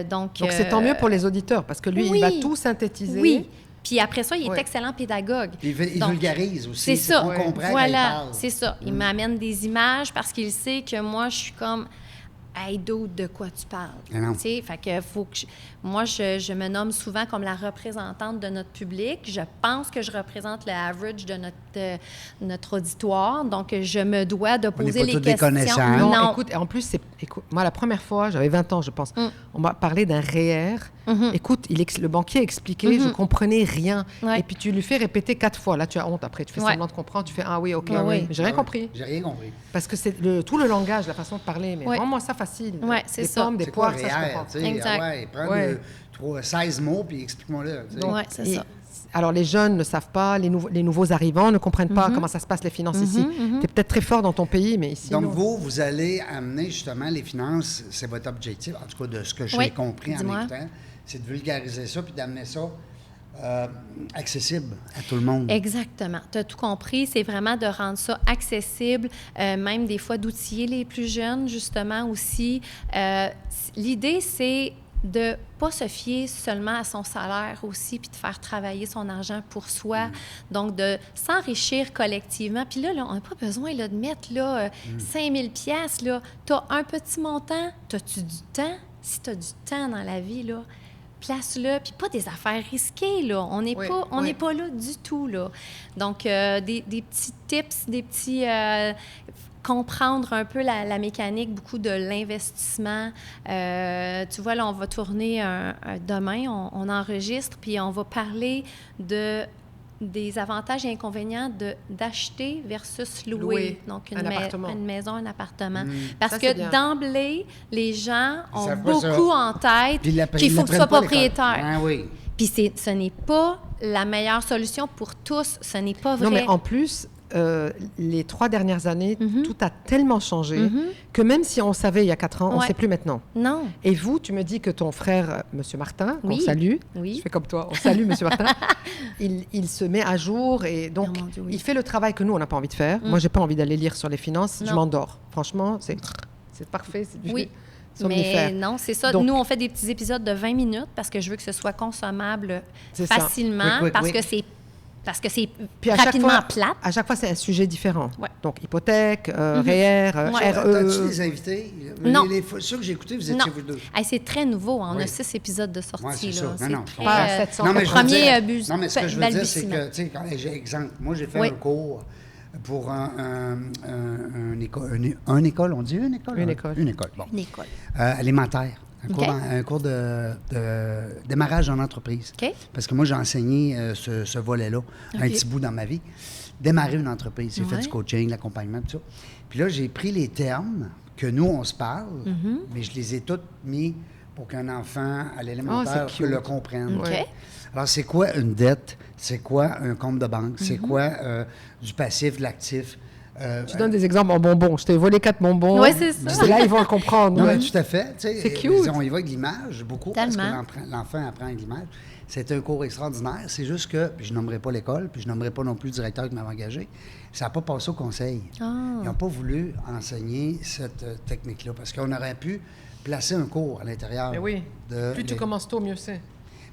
Donc c'est tant mieux pour les auditeurs parce que lui, oui. il va tout synthétiser. Oui. Puis après ça, il est Ouais. excellent pédagogue. Il Donc, vulgarise aussi. C'est ça. On comprend quand il Voilà, parle. c'est ça. Il m'amène des images parce qu'il sait que moi, je suis comme hey, dude, de quoi tu parles? Ah non. Tu sais, fait que faut que moi, je me nomme souvent comme la représentante de notre public. Je pense que je représente le average de notre auditoire. Donc, je me dois de n'est poser pas les tous des questions. connaisseurs. Non, écoute, en plus, écoute, moi, la première fois, j'avais 20 ans, je pense, on m'a parlé d'un REER. Écoute, le banquier expliquait, je comprenais rien. Ouais. Et puis, tu lui fais répéter 4 fois. Là, tu as honte après. Tu fais Ouais. semblant de comprendre. Tu fais, ah oui, OK. Ouais, oui. Mais j'ai rien compris. J'ai rien compris. Parce que c'est tout le langage, la façon de parler. Mais Ouais. rends-moi ça facile. Ouais, c'est des ça. pommes, des C'est quoi poires, ça se REER, comprend. tu sais? Exact. Ah ouais, prends Ouais. 16 mots, puis explique-moi-le. tu sais. Ouais, c'est Et- ça. Alors, les jeunes ne savent pas, les nouveaux arrivants ne comprennent pas comment ça se passe, les finances ici. Tu es peut-être très fort dans ton pays, mais ici, Donc, non. vous allez amener justement les finances, c'est votre objectif, en tout cas de ce que j'ai Oui, compris en dis-moi. écoutant, c'est de vulgariser ça puis d'amener ça accessible à tout le monde. Exactement. Tu as tout compris. C'est vraiment de rendre ça accessible, même des fois d'outiller les plus jeunes, justement, aussi. L'idée, c'est de ne pas se fier seulement à son salaire aussi, puis de faire travailler son argent pour soi. Donc, de s'enrichir collectivement. Puis là, on n'a pas besoin là, de mettre 5 000 $. Tu as un petit montant. As-tu du temps? Si tu as du temps dans la vie, là, place-là, puis pas des affaires risquées, là. On n'est pas là du tout, là. Donc, des petits tips, des petits... comprendre un peu la mécanique, beaucoup de l'investissement. Tu vois, là, on va tourner demain, on enregistre, puis on va parler des avantages et inconvénients d'acheter versus louer. Donc, une maison, un appartement. Parce que d'emblée, les gens ont beaucoup en tête qu'il faut que tu sois propriétaire. Ah, oui. Puis ce n'est pas la meilleure solution pour tous. Ce n'est pas vrai. Non, mais en plus... les 3 dernières années, tout a tellement changé que même si on savait il y a 4 ans, on ne sait plus maintenant. Non. Et vous, tu me dis que ton frère, M. Martin, qu'on salue, je fais comme toi, on salue M. Martin, il se met à jour et donc il fait le travail que nous, on n'a pas envie de faire. Moi, je n'ai pas envie d'aller lire sur les finances, je m'endors. Franchement, c'est parfait. Mais non, c'est ça. Donc, nous, on fait des petits épisodes de 20 minutes parce que je veux que ce soit consommable facilement, parce que c'est rapidement plate. À chaque fois, c'est un sujet différent. Ouais. Donc, hypothèque, REER, RE. As-tu des invités? Non. Ceux que j'ai écoutés, vous étiez vous deux. C'est très nouveau. On a 6 épisodes de sortie. Ouais, c'est là. ça. Non, le premier bus. Non, mais ce que je veux dire, c'est que, tu sais, exemple, moi, j'ai fait un cours pour une école, on dit une école? Une école. Bon. Une école. Alimentaire. Un cours de démarrage en entreprise. Okay. Parce que moi, j'ai enseigné ce volet-là un petit bout dans ma vie. Démarrer une entreprise. J'ai fait du coaching, l'accompagnement, tout ça. Puis là, j'ai pris les termes que nous, on se parle, mais je les ai tous mis pour qu'un enfant à l'élémentaire le comprenne. Okay. Alors, c'est quoi une dette? C'est quoi un compte de banque? C'est quoi du passif, de l'actif? Tu donnes des exemples en bonbons. Je t'ai volé 4 bonbons. Oui, c'est ça. C'est là, ils vont le comprendre. Non, mais tout à fait. C'est cute. On y va avec l'image, beaucoup, parce que l'enfant apprend avec l'image. C'est un cours extraordinaire. C'est juste que, puis je nommerai pas l'école, puis je nommerai pas non plus le directeur qui m'avait engagé, ça n'a pas passé au conseil. Ils n'ont pas voulu enseigner cette technique-là, parce qu'on aurait pu placer un cours à l'intérieur. Mais oui. Plus tu commences tôt, mieux c'est.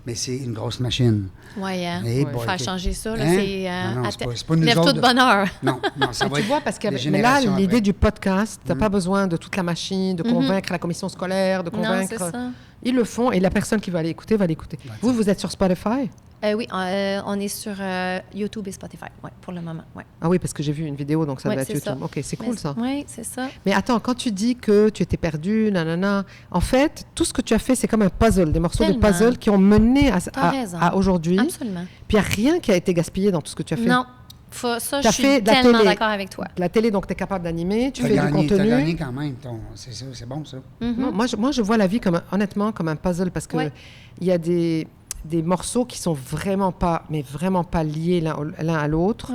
Mais c'est une grosse machine. Oui, faire changer ça, là, c'est pas nous lève tout de bonne heure. Non, ça va tu vois, parce que là, l'idée du podcast, tu n'as pas besoin de toute la machine, de convaincre la commission scolaire, de convaincre... Non, c'est ça. Ils le font et la personne qui va aller écouter va l'écouter. Ouais, vous êtes sur Spotify? Oui, on est sur YouTube et Spotify, pour le moment. Ouais. Ah oui, parce que j'ai vu une vidéo, donc ça doit être YouTube. Ça. OK, c'est cool, ça. Oui, c'est ça. Mais attends, quand tu dis que tu étais perdu, nanana, en fait, tout ce que tu as fait, c'est comme un puzzle, des morceaux de puzzle qui ont mené à aujourd'hui. Absolument. Puis il n'y a rien qui a été gaspillé dans tout ce que tu as fait. Non. Ça, je suis tellement d'accord avec toi. La télé, donc, tu es capable d'animer, tu fais du contenu. Tu as gagné quand même. C'est bon, ça. Non, moi, je vois la vie, honnêtement, comme un puzzle parce qu'il y a des morceaux qui sont vraiment pas liés l'un à l'autre,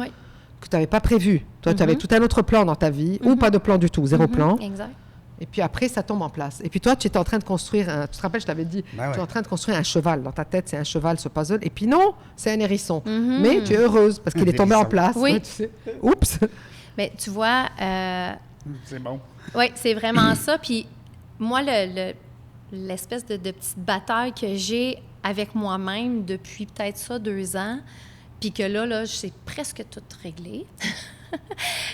que tu n'avais pas prévu. Toi, tu avais tout un autre plan dans ta vie, ou pas de plan du tout, zéro plan. Exact. Et puis après, ça tombe en place. Et puis toi, tu étais en train de construire tu te rappelles, je t'avais dit, tu es en train de construire un cheval. Dans ta tête, c'est un cheval, ce puzzle. Et puis non, c'est un hérisson. Mais tu es heureuse parce qu'il est tombé en place. Oui. Tu sais. Oups! Mais tu vois... c'est bon. Oui, c'est vraiment ça. Puis moi, l'espèce de petite bataille que j'ai avec moi-même depuis peut-être ça 2 ans, puis que là, j'ai presque tout réglé,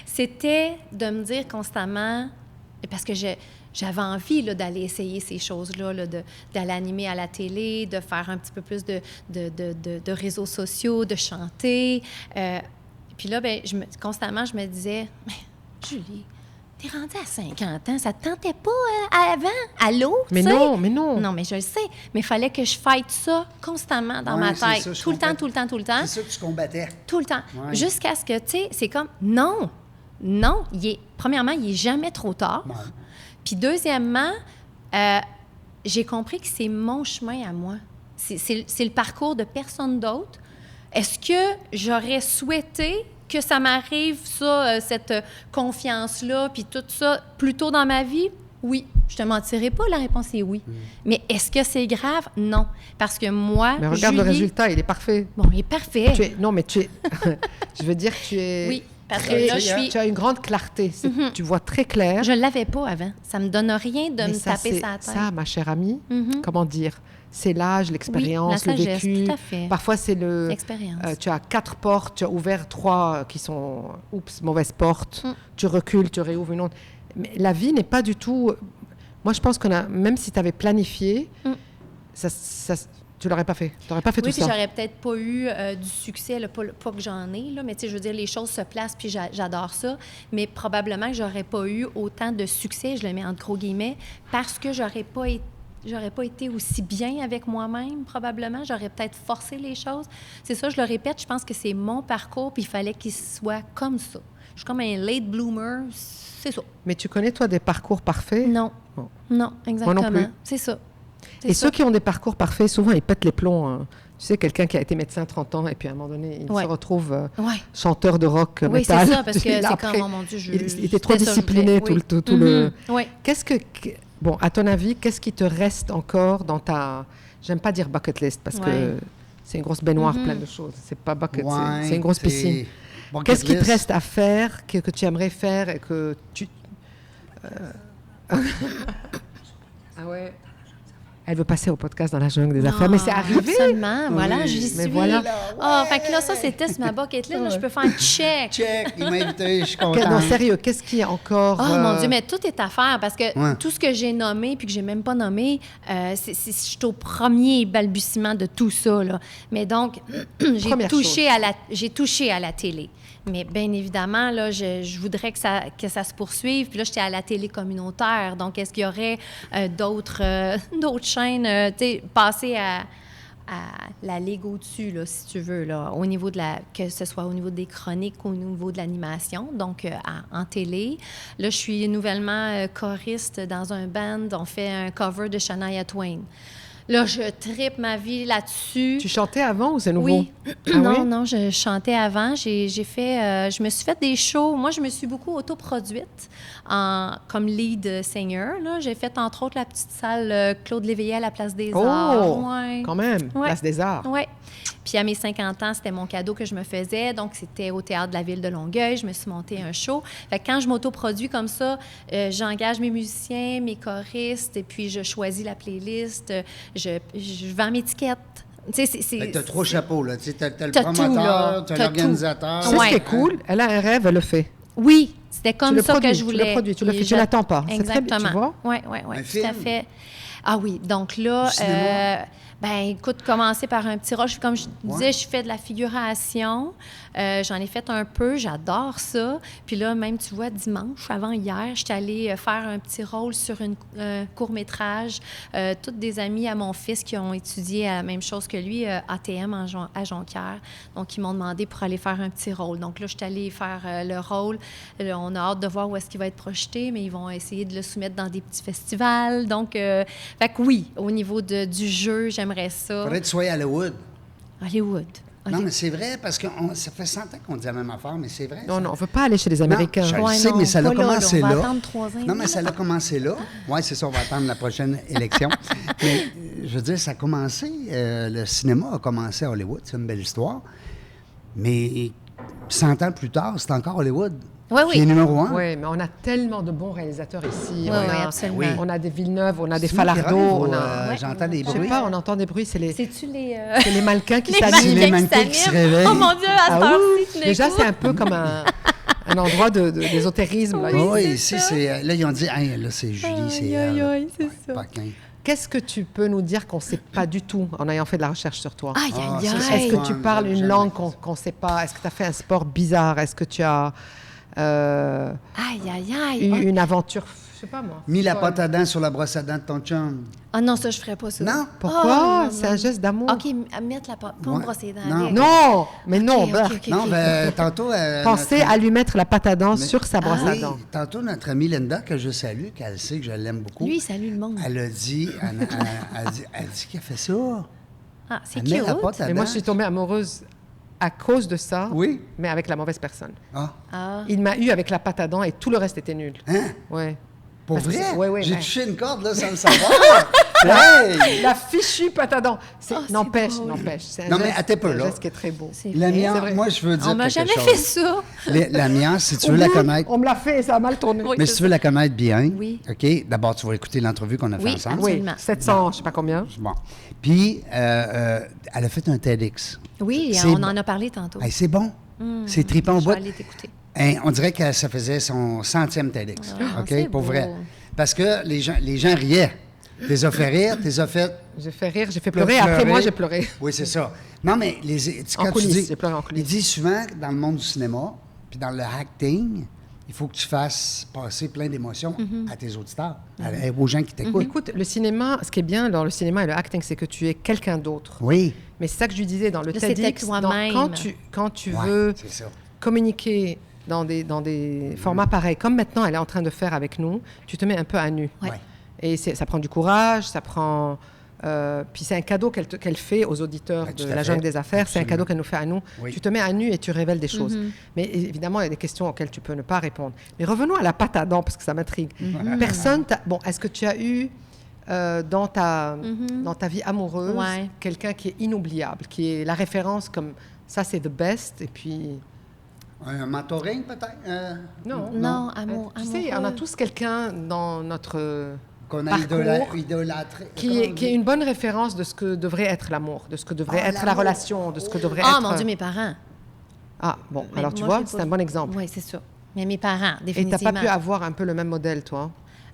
c'était de me dire constamment... Parce que j'avais envie d'aller essayer ces choses-là, d'aller animer à la télé, de faire un petit peu plus de réseaux sociaux, de chanter. Puis là, constamment, je me disais, « Julie, t'es rendue à 50 ans, ça te tentait pas avant, à l'eau, Mais non, mais non. Non, mais je le sais. Mais il fallait que je fight ça constamment dans ma tête. Ça, tout le temps. C'est ça que tu combattais. Tout le temps. Ouais. Jusqu'à ce que, tu sais, c'est comme, non, premièrement, il n'est jamais trop tard. Ouais. Puis deuxièmement, j'ai compris que c'est mon chemin à moi. C'est le parcours de personne d'autre. Est-ce que j'aurais souhaité que ça m'arrive, cette confiance-là, puis tout ça, plus tôt dans ma vie? Oui. Je te mentirai pas, la réponse est oui. Mais est-ce que c'est grave? Non. Parce que moi, mais regarde le résultat, il est parfait. Bon, il est parfait. Je veux dire que tu es... Oui. Parce que là, tu as une grande clarté. Tu vois très clair. Je ne l'avais pas avant. Ça ne me donne rien de me taper sa tête. Ça, ma chère amie, comment dire, c'est l'âge, l'expérience, la sagesse, le vécu. tout à fait. Parfois, c'est l'expérience. Tu as 4 portes, tu as ouvert 3 qui sont, mauvaises portes. Tu recules, tu réouvres une autre. Mais la vie n'est pas du tout... Moi, je pense même si tu avais planifié, tu l'aurais pas fait. Tu n'aurais pas fait tout ça. Oui, puis j'aurais peut-être pas eu du succès, là, pas que j'en ai, là, mais tu sais, je veux dire, les choses se placent, puis j'adore ça, mais probablement que j'aurais pas eu autant de succès, je le mets entre gros guillemets, parce que j'aurais pas été aussi bien avec moi-même, probablement. J'aurais peut-être forcé les choses. C'est ça, je le répète, je pense que c'est mon parcours, puis il fallait qu'il soit comme ça. Je suis comme un late bloomer, c'est ça. Mais tu connais, toi, des parcours parfaits? Non. Bon. Non, exactement. Moi non plus. C'est ça. Et ceux qui ont des parcours parfaits, souvent, ils pètent les plombs. Hein. Tu sais, quelqu'un qui a été médecin 30 ans et puis à un moment donné, il se retrouve chanteur de rock métal. Oui, c'est ça, parce que c'est comme, oh mon Dieu, il était trop discipliné, tout le... Oui. Bon, à ton avis, qu'est-ce qui te reste encore dans ta... J'aime pas dire bucket list, parce que c'est une grosse baignoire pleine de choses. C'est pas bucket, c'est une grosse piscine. Qu'est-ce qui te reste à faire, que tu aimerais faire et que tu... Ah ouais. Elle veut passer au podcast dans la jungle des affaires, mais c'est arrivé. Absolument, voilà, j'y suis. Voilà. Fait que là, ça, c'était sur ma bucket list. Là, je peux faire un check. Check, il m'a invité, je suis contente. Non, sérieux, qu'est-ce qu'il y a encore? Oh mon Dieu, mais tout est à faire parce que tout ce que j'ai nommé puis que j'ai même pas nommé, je suis au premier balbutiement de tout ça, là. Mais donc, j'ai touché à la télé. Mais bien évidemment, là, je voudrais que ça se poursuive. Puis là, j'étais à la télé communautaire. Donc, est-ce qu'il y aurait d'autres chaînes, tu sais, passer à la ligue au-dessus, là, si tu veux, là, au niveau que ce soit au niveau des chroniques ou au niveau de l'animation, donc en télé. Là, je suis nouvellement choriste dans un band. On fait un cover de Shania Twain. Là, je trippe ma vie là-dessus. Tu chantais avant ou c'est nouveau? Oui. Non, je chantais avant. Je me suis fait des shows. Moi, je me suis beaucoup autoproduite comme lead singer. Là. J'ai fait, entre autres, la petite salle Claude Léveillé à la Place des Arts. Quand même, Place des Arts. Oui. Puis à mes 50 ans, c'était mon cadeau que je me faisais. Donc, c'était au Théâtre de la Ville de Longueuil. Je me suis montée un show. Fait que quand je m'autoproduis comme ça, j'engage mes musiciens, mes choristes, et puis je choisis la playlist. Je vends mes tickets. Tu as 3 chapeaux, là. Tu as le promoteur, tu as l'organisateur. C'est ce qui est cool. Elle a un rêve, elle le fait. Oui, c'était comme ça que je voulais. Tu le produis, tu le fais, tu l'attends pas. Exactement. C'est très bien, tu vois? Oui, tout à fait. Ah oui, donc là... écoute, commencer par un petit rôle. Comme je disais, je fais de la figuration. J'en ai fait un peu. J'adore ça. Puis là, même, tu vois, dimanche, avant hier, j'étais allée faire un petit rôle sur un court-métrage. Toutes des amies à mon fils qui ont étudié la même chose que lui, ATM à Jonquière. Donc, ils m'ont demandé pour aller faire un petit rôle. Donc là, je suis allée faire le rôle. Là, on a hâte de voir où est-ce qu'il va être projeté, mais ils vont essayer de le soumettre dans des petits festivals. Donc, fait que oui, au niveau du jeu, j'aimerais ça. Faudrait que tu sois à Hollywood. Hollywood. Non, mais c'est vrai, parce que ça fait 100 ans qu'on dit la même affaire, mais c'est vrai. Non, on ne veut pas aller chez les Américains. Non, je sais, mais ça a commencé là. On va attendre 3 ans. Non, mais ça a commencé là. Oui, c'est ça, on va attendre la prochaine élection. Mais je veux dire, ça a commencé, le cinéma a commencé à Hollywood, c'est une belle histoire. Mais 100 ans plus tard, c'est encore Hollywood. Oui. Qui est numéro 1. Oui, mais on a tellement de bons réalisateurs ici. Oui, absolument. On a des Villeneuve, on a des Falardeau. J'entends des bruits. Je sais pas, on entend des bruits. C'est les mannequins qui s'animent. C'est les mannequins qui se réveillent. Oh mon Dieu, à cette heure-ci, déjà, c'est un peu comme un endroit d'ésotérisme. Oui, ici, là, ils ont dit, hey, là, c'est Julie, c'est elle. C'est ça. Paquin. Qu'est-ce que tu peux nous dire qu'on ne sait pas du tout en ayant fait de la recherche sur toi? Aïe. Est-ce que tu parles une langue qu'on ne sait pas? Est-ce que tu as fait un sport bizarre? Est-ce que tu as une aventure, je sais pas moi. Mis la pâte à dents sur la brosse à dents de ton chum. Ah non, ça, je ferais pas ça. Non? Pourquoi? C'est un geste d'amour. OK, mettre la pâte, pas me brosser les dents. Non, mais non. Non, tantôt... Pensez à lui mettre la pâte à dents sur sa brosse à dents. Tantôt, notre amie Linda, que je salue, qu'elle sait que je l'aime beaucoup. Lui, il salue le monde. Elle a dit, elle dit qu'elle fait ça. Ah, c'est elle cute. met la pâte à Mais dents. moi, je suis tombée amoureuse à cause de ça, mais avec la mauvaise personne. Il m'a eu avec la pâte à dents et tout le reste était nul. Hein? Ouais. Pour vrai? Oui. J'ai touché une corde, là, sans le savoir. Hey! La fichue pâte à dents. N'empêche. C'est non, mais attends peu, là. Un geste qui est très beau. L'amiante, moi, je veux dire on m'a quelque jamais chose. fait ça. L'amiante, si tu veux la connaître... On me l'a fait et ça a mal tourné. Mais si tu veux la connaître bien, OK, d'abord, tu vas écouter l'entrevue qu'on a fait ensemble. Oui, 700, je ne sais pas combien. Bon. Puis, elle a fait un TEDx. Oui, on en a parlé tantôt. Hey, c'est bon. C'est trippant au bout. Je vais aller t'écouter. On dirait que ça faisait son 100e TEDx. OK? C'est Pour beau. vrai. Parce que les gens riaient. T'es as fait rire, t'es as fait... J'ai fait rire, j'ai fait pleurer. Après moi, j'ai pleuré. Oui, c'est ça. Non, mais quand tu dis... j'ai pleuré en coulisses. Ils disent souvent que dans le monde du cinéma, puis dans le acting, il faut que tu fasses passer plein d'émotions à tes auditeurs, aux gens qui t'écoutent. Écoute, le cinéma, ce qui est bien dans le cinéma et le acting, c'est que tu es quelqu'un d'autre. Oui. Mais c'est ça que je lui disais dans le TEDx. Quand tu veux communiquer dans des formats pareils, comme maintenant elle est en train de faire avec nous, tu te mets un peu à nu. Ouais. Et ça prend du courage, ça prend... puis c'est un cadeau qu'elle fait aux auditeurs de la jungle des affaires. Absolument. C'est un cadeau qu'elle nous fait à nous. Oui. Tu te mets à nu et tu révèles des choses. Mais évidemment, il y a des questions auxquelles tu peux ne pas répondre. Mais revenons à la pâte à dents, parce que ça m'intrigue. Personne... Bon, est-ce que tu as eu dans ta vie amoureuse quelqu'un qui est inoubliable, qui est la référence comme ça, c'est the best, et puis... Un mentoring, peut-être? Non, amour. Tu sais, on a tous quelqu'un dans notre... qu'on a idolâtré. Qui est une bonne référence de ce que devrait être l'amour, de ce que devrait être la relation, de ce que devrait être... Ah, mon Dieu, mes parents. Ah, bon, mais alors tu vois, c'est un bon exemple. Oui, c'est ça. Mais mes parents, définitivement. Et tu n'as pas pu avoir un peu le même modèle, toi?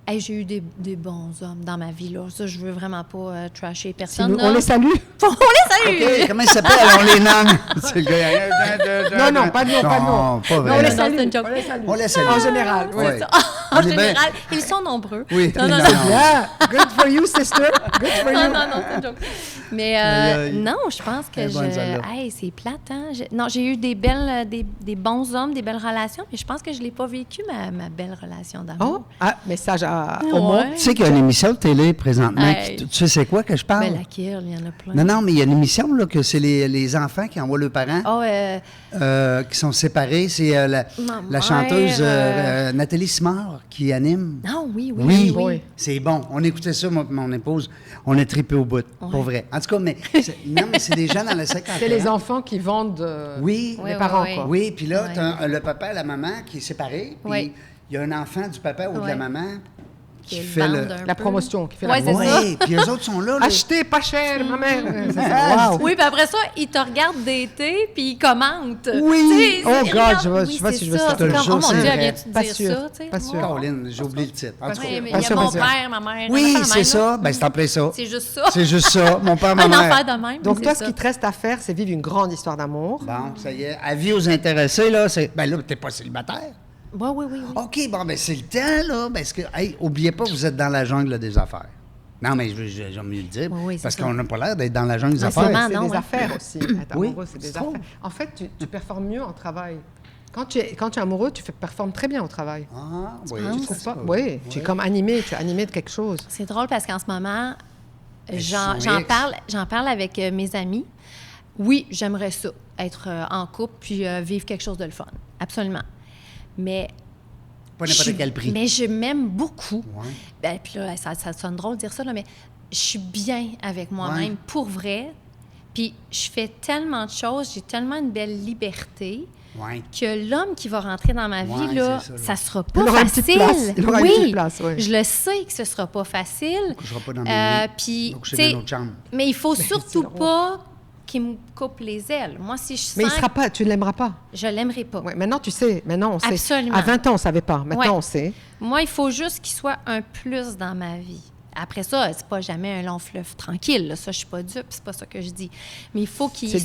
Hey, j'ai eu des bons hommes dans ma vie, là. Ça, je veux vraiment pas trasher personne. On les salue. On les salue! Okay, comment ils s'appellent? On les nomme. C'est le gars. Non, pas de nom, pas de nom. Pas vrai. On les salue. On les salue. En général, oui. En général, ils sont nombreux. Oui. Non. Yeah. Good for you, sister. Good for you. Non, c'est une joke. Mais non, je pense que hey, c'est plate, hein? Non, j'ai eu des bons hommes, des belles relations, mais je pense que je l'ai pas vécu, ma belle relation d'amour. Oh, message au monde. Tu sais qu'il y a une émission de télé présentement. Tu sais c'est quoi que je parle? Ben, laquelle? Il y en a plein. Non, mais il y a une émission là, que c'est les enfants qui envoient leurs parents qui sont séparés. C'est la chanteuse Nathalie Simard qui anime. Ah oui. C'est bon. On écoutait ça, moi et mon épouse. On a trippé au bout, pour vrai. En tout cas, mais c'est des gens dans la cinquantaine. C'est les enfants qui vendent les parents, quoi. Oui, puis là, tu as le papa et la maman qui est séparés. Puis il y a un enfant du papa ou de la maman qui fait la promotion. Qui fait c'est ça. Oui, puis eux autres sont là. Achetez pas cher, ma mère. Wow. Oui, puis après ça, ils te regardent d'été, puis ils commentent. Oui. Oh, God, je sais pas si je veux ça. C'est comme, oh mon Dieu, viens-tu pas dire sûr. ça? Pas sûr. Caroline, j'ai oublié le titre. En tout cas, il y a mon père, ma mère. Oui, c'est ça. Ben, c'est en plein ça. C'est juste ça. C'est juste ça. Mon père, ma mère. Un enfant de même. Donc, toi, ce qui te reste à faire, c'est vivre une grande histoire d'amour. Bon, ça y est. Avis aux intéressés, là. Ben là, t'es pas célibataire. Oui. OK, bon, ben c'est le temps, là. Parce que, oubliez pas, vous êtes dans la jungle des affaires. Non, mais j'aime mieux le dire. Oui, parce qu'on n'a pas l'air d'être dans la jungle des affaires. C'est des affaires aussi. Amoureux, c'est des affaires. En fait, tu performes mieux en travail. Quand tu es amoureux, tu performes très bien au travail. Ah, oui. Tu trouves pas? Oui, tu es comme animé, tu es animé de quelque chose. C'est drôle parce qu'en ce moment, j'en parle avec mes amis. Oui, j'aimerais ça, être en couple puis vivre quelque chose de le fun. Absolument. Mais pas n'importe quel prix. Mais je m'aime beaucoup. Ouais. Ben, puis là, ça sonne drôle de dire ça, là, mais je suis bien avec moi-même, pour vrai. Puis je fais tellement de choses, j'ai tellement une belle liberté que l'homme qui va rentrer dans ma vie, là, ça sera pas facile. Il aura une place, oui. Je le sais que ce sera pas facile. Il ne couchera pas dans mes puis, dans notre chambre. Mais il faut surtout pas qui me coupe les ailes. Moi, si je sens... Mais il sera pas, tu ne l'aimeras pas. Je l'aimerais pas. Ouais, maintenant, tu sais. Maintenant, on sait. Absolument. À 20 ans, on ne savait pas. Maintenant, on sait. Moi, il faut juste qu'il soit un plus dans ma vie. Après ça, c'est pas jamais un long fleuve tranquille. Là. Ça, je suis pas dupe, c'est pas ça que je dis. Mais il faut qu'il soit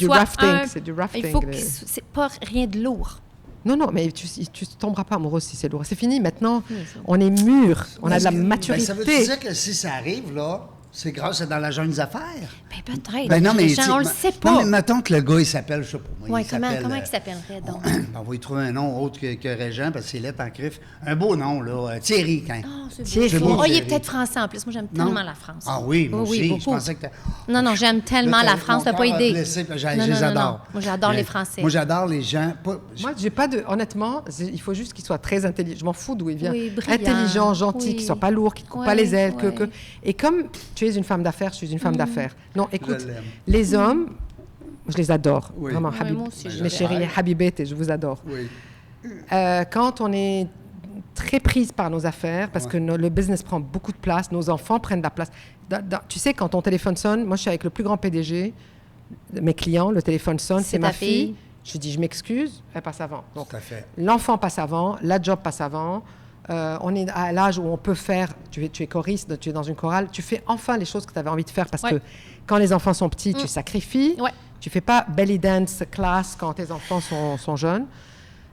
C'est du rafting. Il faut que c'est pas rien de lourd. Non, mais tu ne tomberas pas amoureux si c'est lourd. C'est fini. Maintenant, on est mûr. On a de la maturité. Ça veut dire que si ça arrive, là... C'est grâce à dans la jungle des affaires. Ben peut-être. Ben non, mais les gens, on le sait pas. Non, mais mettons que le gars, il s'appelle, je sais pas moi. Oui, comment il s'appellerait, donc? On va y trouver un nom autre que Régent, parce que c'est lettre en griffe. Un beau nom, là. Thierry, quand même. Ah, c'est beau. Il est peut-être français en plus. Moi, j'aime tellement la France. Ah oui, moi aussi. Je pensais que Non, j'aime tellement la France. T'as pas idée. Je les adore. Moi, j'adore les Français. Moi, j'adore les gens. Moi, j'ai pas de... Honnêtement, il faut juste qu'il soit très intelligent. Je m'en fous d'où il vient. Brillant. Intelligent, gentil, qu'il soit pas lourd, qu'il te coupe pas les ailes. Et comme tu es une femme d'affaires, je suis une femme d'affaires. Non, écoute, les hommes, je les adore. Vraiment, mes chéris, Habibette, je vous adore. Oui. Quand on est très prise par nos affaires, parce que le business prend beaucoup de place, nos enfants prennent de la place. Tu sais, quand ton téléphone sonne, moi, je suis avec le plus grand PDG, mes clients, le téléphone sonne, c'est ma fille. Je dis, je m'excuse, elle passe avant. Donc, l'enfant passe avant, la job passe avant. On est à l'âge où on peut faire, tu es choriste, tu es dans une chorale, tu fais enfin les choses que tu avais envie de faire parce que quand les enfants sont petits, tu sacrifies. Ouais. Tu ne fais pas belly dance class quand tes enfants sont jeunes.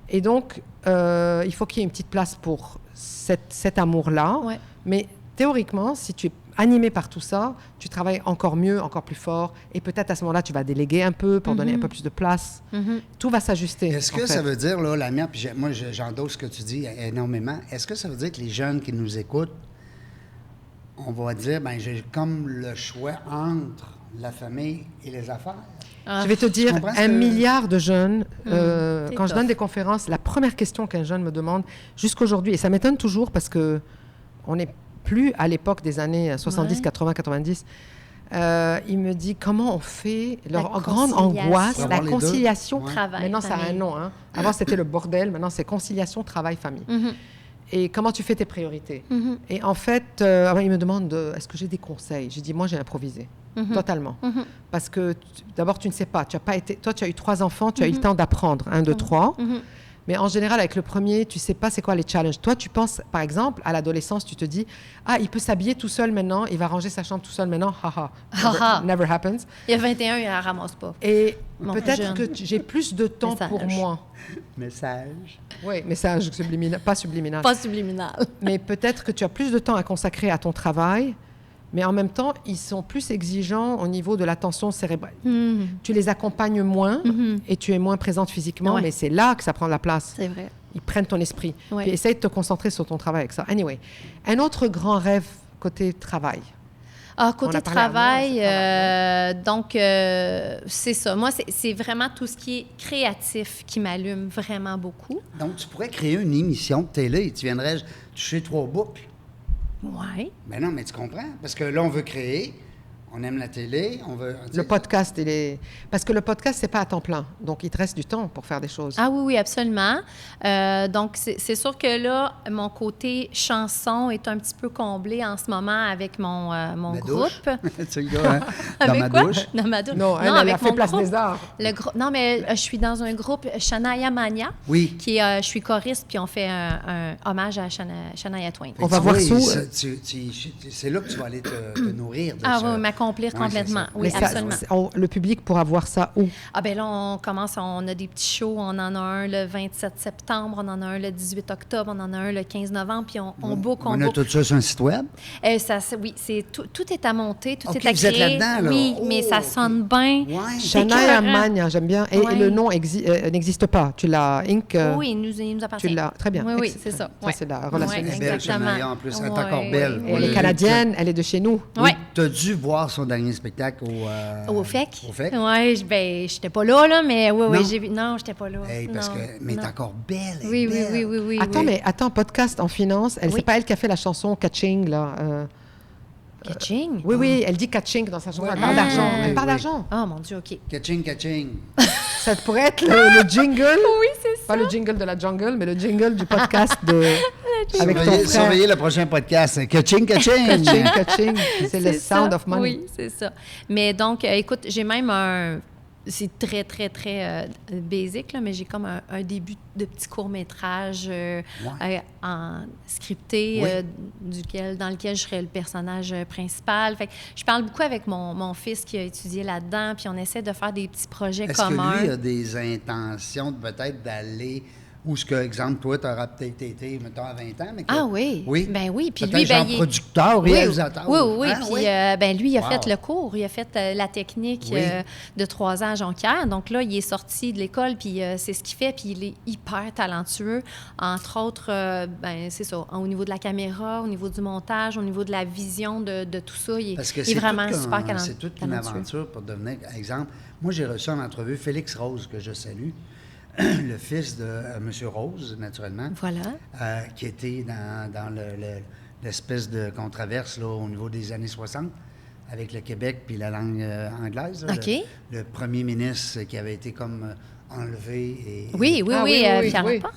Et donc, il faut qu'il y ait une petite place pour cet amour-là. Ouais. Mais théoriquement, si tu es animé par tout ça, tu travailles encore mieux, encore plus fort. Et peut-être à ce moment-là, tu vas déléguer un peu pour donner un peu plus de place. Tout va s'ajuster. Est-ce que ça veut dire, là, la mienne, puis moi, j'endosse ce que tu dis énormément. Est-ce que ça veut dire que les jeunes qui nous écoutent, on va dire, bien, j'ai comme le choix entre la famille et les affaires? Je vais te dire, 1 milliard de jeunes, quand je donne des conférences, la première question qu'un jeune me demande, jusqu'aujourd'hui, et ça m'étonne toujours parce qu'on n'est plus à l'époque des années 70, 80, 90, il me dit comment on fait, leur grande angoisse, la conciliation. Travail, maintenant, ça a un nom. Hein. Avant, c'était le bordel, maintenant, c'est conciliation, travail, famille. Et comment tu fais tes priorités. Et en fait, il me demande, est-ce que j'ai des conseils? J'ai dit, moi, j'ai improvisé. Totalement. Parce que, d'abord, tu ne sais pas. Tu as eu 3 enfants, tu as eu le temps d'apprendre. 1, 2, 3. Mais en général, avec le premier, tu ne sais pas c'est quoi les challenges. Toi, tu penses, par exemple, à l'adolescence, tu te dis, il peut s'habiller tout seul maintenant, il va ranger sa chambre tout seul maintenant. Never happens. Il y a 21, il ne la ramasse pas. Et peut-être que j'ai plus de temps pour moi. Message. Oui, message subliminal, pas subliminal. Pas subliminal. Mais peut-être que tu as plus de temps à consacrer à ton travail. Mais en même temps, ils sont plus exigeants au niveau de l'attention cérébrale. Tu les accompagnes moins et tu es moins présente physiquement, mais c'est là que ça prend la place. C'est vrai. Ils prennent ton esprit. Puis essaye de te concentrer sur ton travail avec ça. Anyway, un autre grand rêve côté travail. Côté travail, donc c'est ça. Moi, c'est vraiment tout ce qui est créatif qui m'allume vraiment beaucoup. Donc, tu pourrais créer une émission de télé et tu viendrais toucher 3 boucles. Oui. Ben non, mais tu comprends? Parce que là, on veut créer, on aime la télé, on veut... Le podcast, parce que le podcast, c'est pas à temps plein. Donc, il te reste du temps pour faire des choses. Ah oui, absolument. Donc, c'est sûr que là, mon côté chanson est un petit peu comblé en ce moment avec mon groupe. Tu le gars, hein? Dans ma douche? Dans ma douche. Non, elle a fait Place des Arts. Non, mais je suis dans un groupe, Shania Mania. Oui. Je suis choriste, puis on fait un hommage à Shania Twain. On va voir ça. C'est là que tu vas aller te nourrir de ça. Oui, m'accomplir complètement. Oui, absolument. Le public pourra voir ça où? Ben là, on a des petits shows. On en a un le 27 septembre, on en a un le 18 octobre, on en a un le 15 novembre, puis on book. On a tout ça sur un site web? Oui, tout est à monter, tout est à créer. Vous êtes là-dedans, là? Oui, mais ça sonne bien. Shania Mania, j'aime bien. Et le nom n'existe pas. Tu l'as, Inc. Oui, il nous appartient. Tu l'as, très bien. Oui, c'est ça. Ça, c'est la relation. Elle est belle, Shania, en plus. Elle est encore belle. Elle est canadienne, elle est de chez nous. Oui. Tu as dû voir son dernier spectacle au FEC. Au FEC? Oui, j'étais pas là, mais oui, j'ai vu. Non, j'étais pas là. Mais t'es encore belle. Oui. Attends, podcast en finance. C'est pas elle qui a fait la chanson Catching, là. Catching? Oui, elle dit catching dans sa chanson. Elle parle d'argent. Elle parle d'argent. Oh mon Dieu, OK. Catching. Ça pourrait être le jingle. Oui, c'est ça. Pas le jingle de la jungle, mais le jingle du podcast avec ton frère. Surveillez le prochain podcast. Catching. Catching. C'est le sound of money. Oui, c'est ça. Mais donc, écoute, j'ai même un... C'est très, très, très basic, là, mais j'ai comme un début de petit court-métrage en scripté dans lequel je serais le personnage principal. Fait que je parle beaucoup avec mon fils qui a étudié là-dedans, puis on essaie de faire des petits projets communs. Est-ce que lui a des intentions peut-être d'aller... Ou ce que, exemple, toi, tu auras peut-être été, mettons, à 20 ans. Mais oui. Oui. Ben oui. Puis lui, ben, producteur, réalisateur. Oui. Puis lui, il a fait le cours. Il a fait la technique de 3 ans à Jonquière. Donc là, il est sorti de l'école, puis c'est ce qu'il fait. Puis il est hyper talentueux. Entre autres, c'est ça, au niveau de la caméra, au niveau du montage, au niveau de la vision de tout ça. Il est vraiment super talentueux. C'est toute une aventure pour devenir, exemple. Moi, j'ai reçu en entrevue Félix Rose, que je salue. Le fils de M. Rose, naturellement. Voilà. Qui était dans l'espèce de controverse là, au niveau des années 60 avec le Québec puis la langue anglaise. Là, OK. Le premier ministre qui avait été comme enlevé. Oui, Pierre Laporte.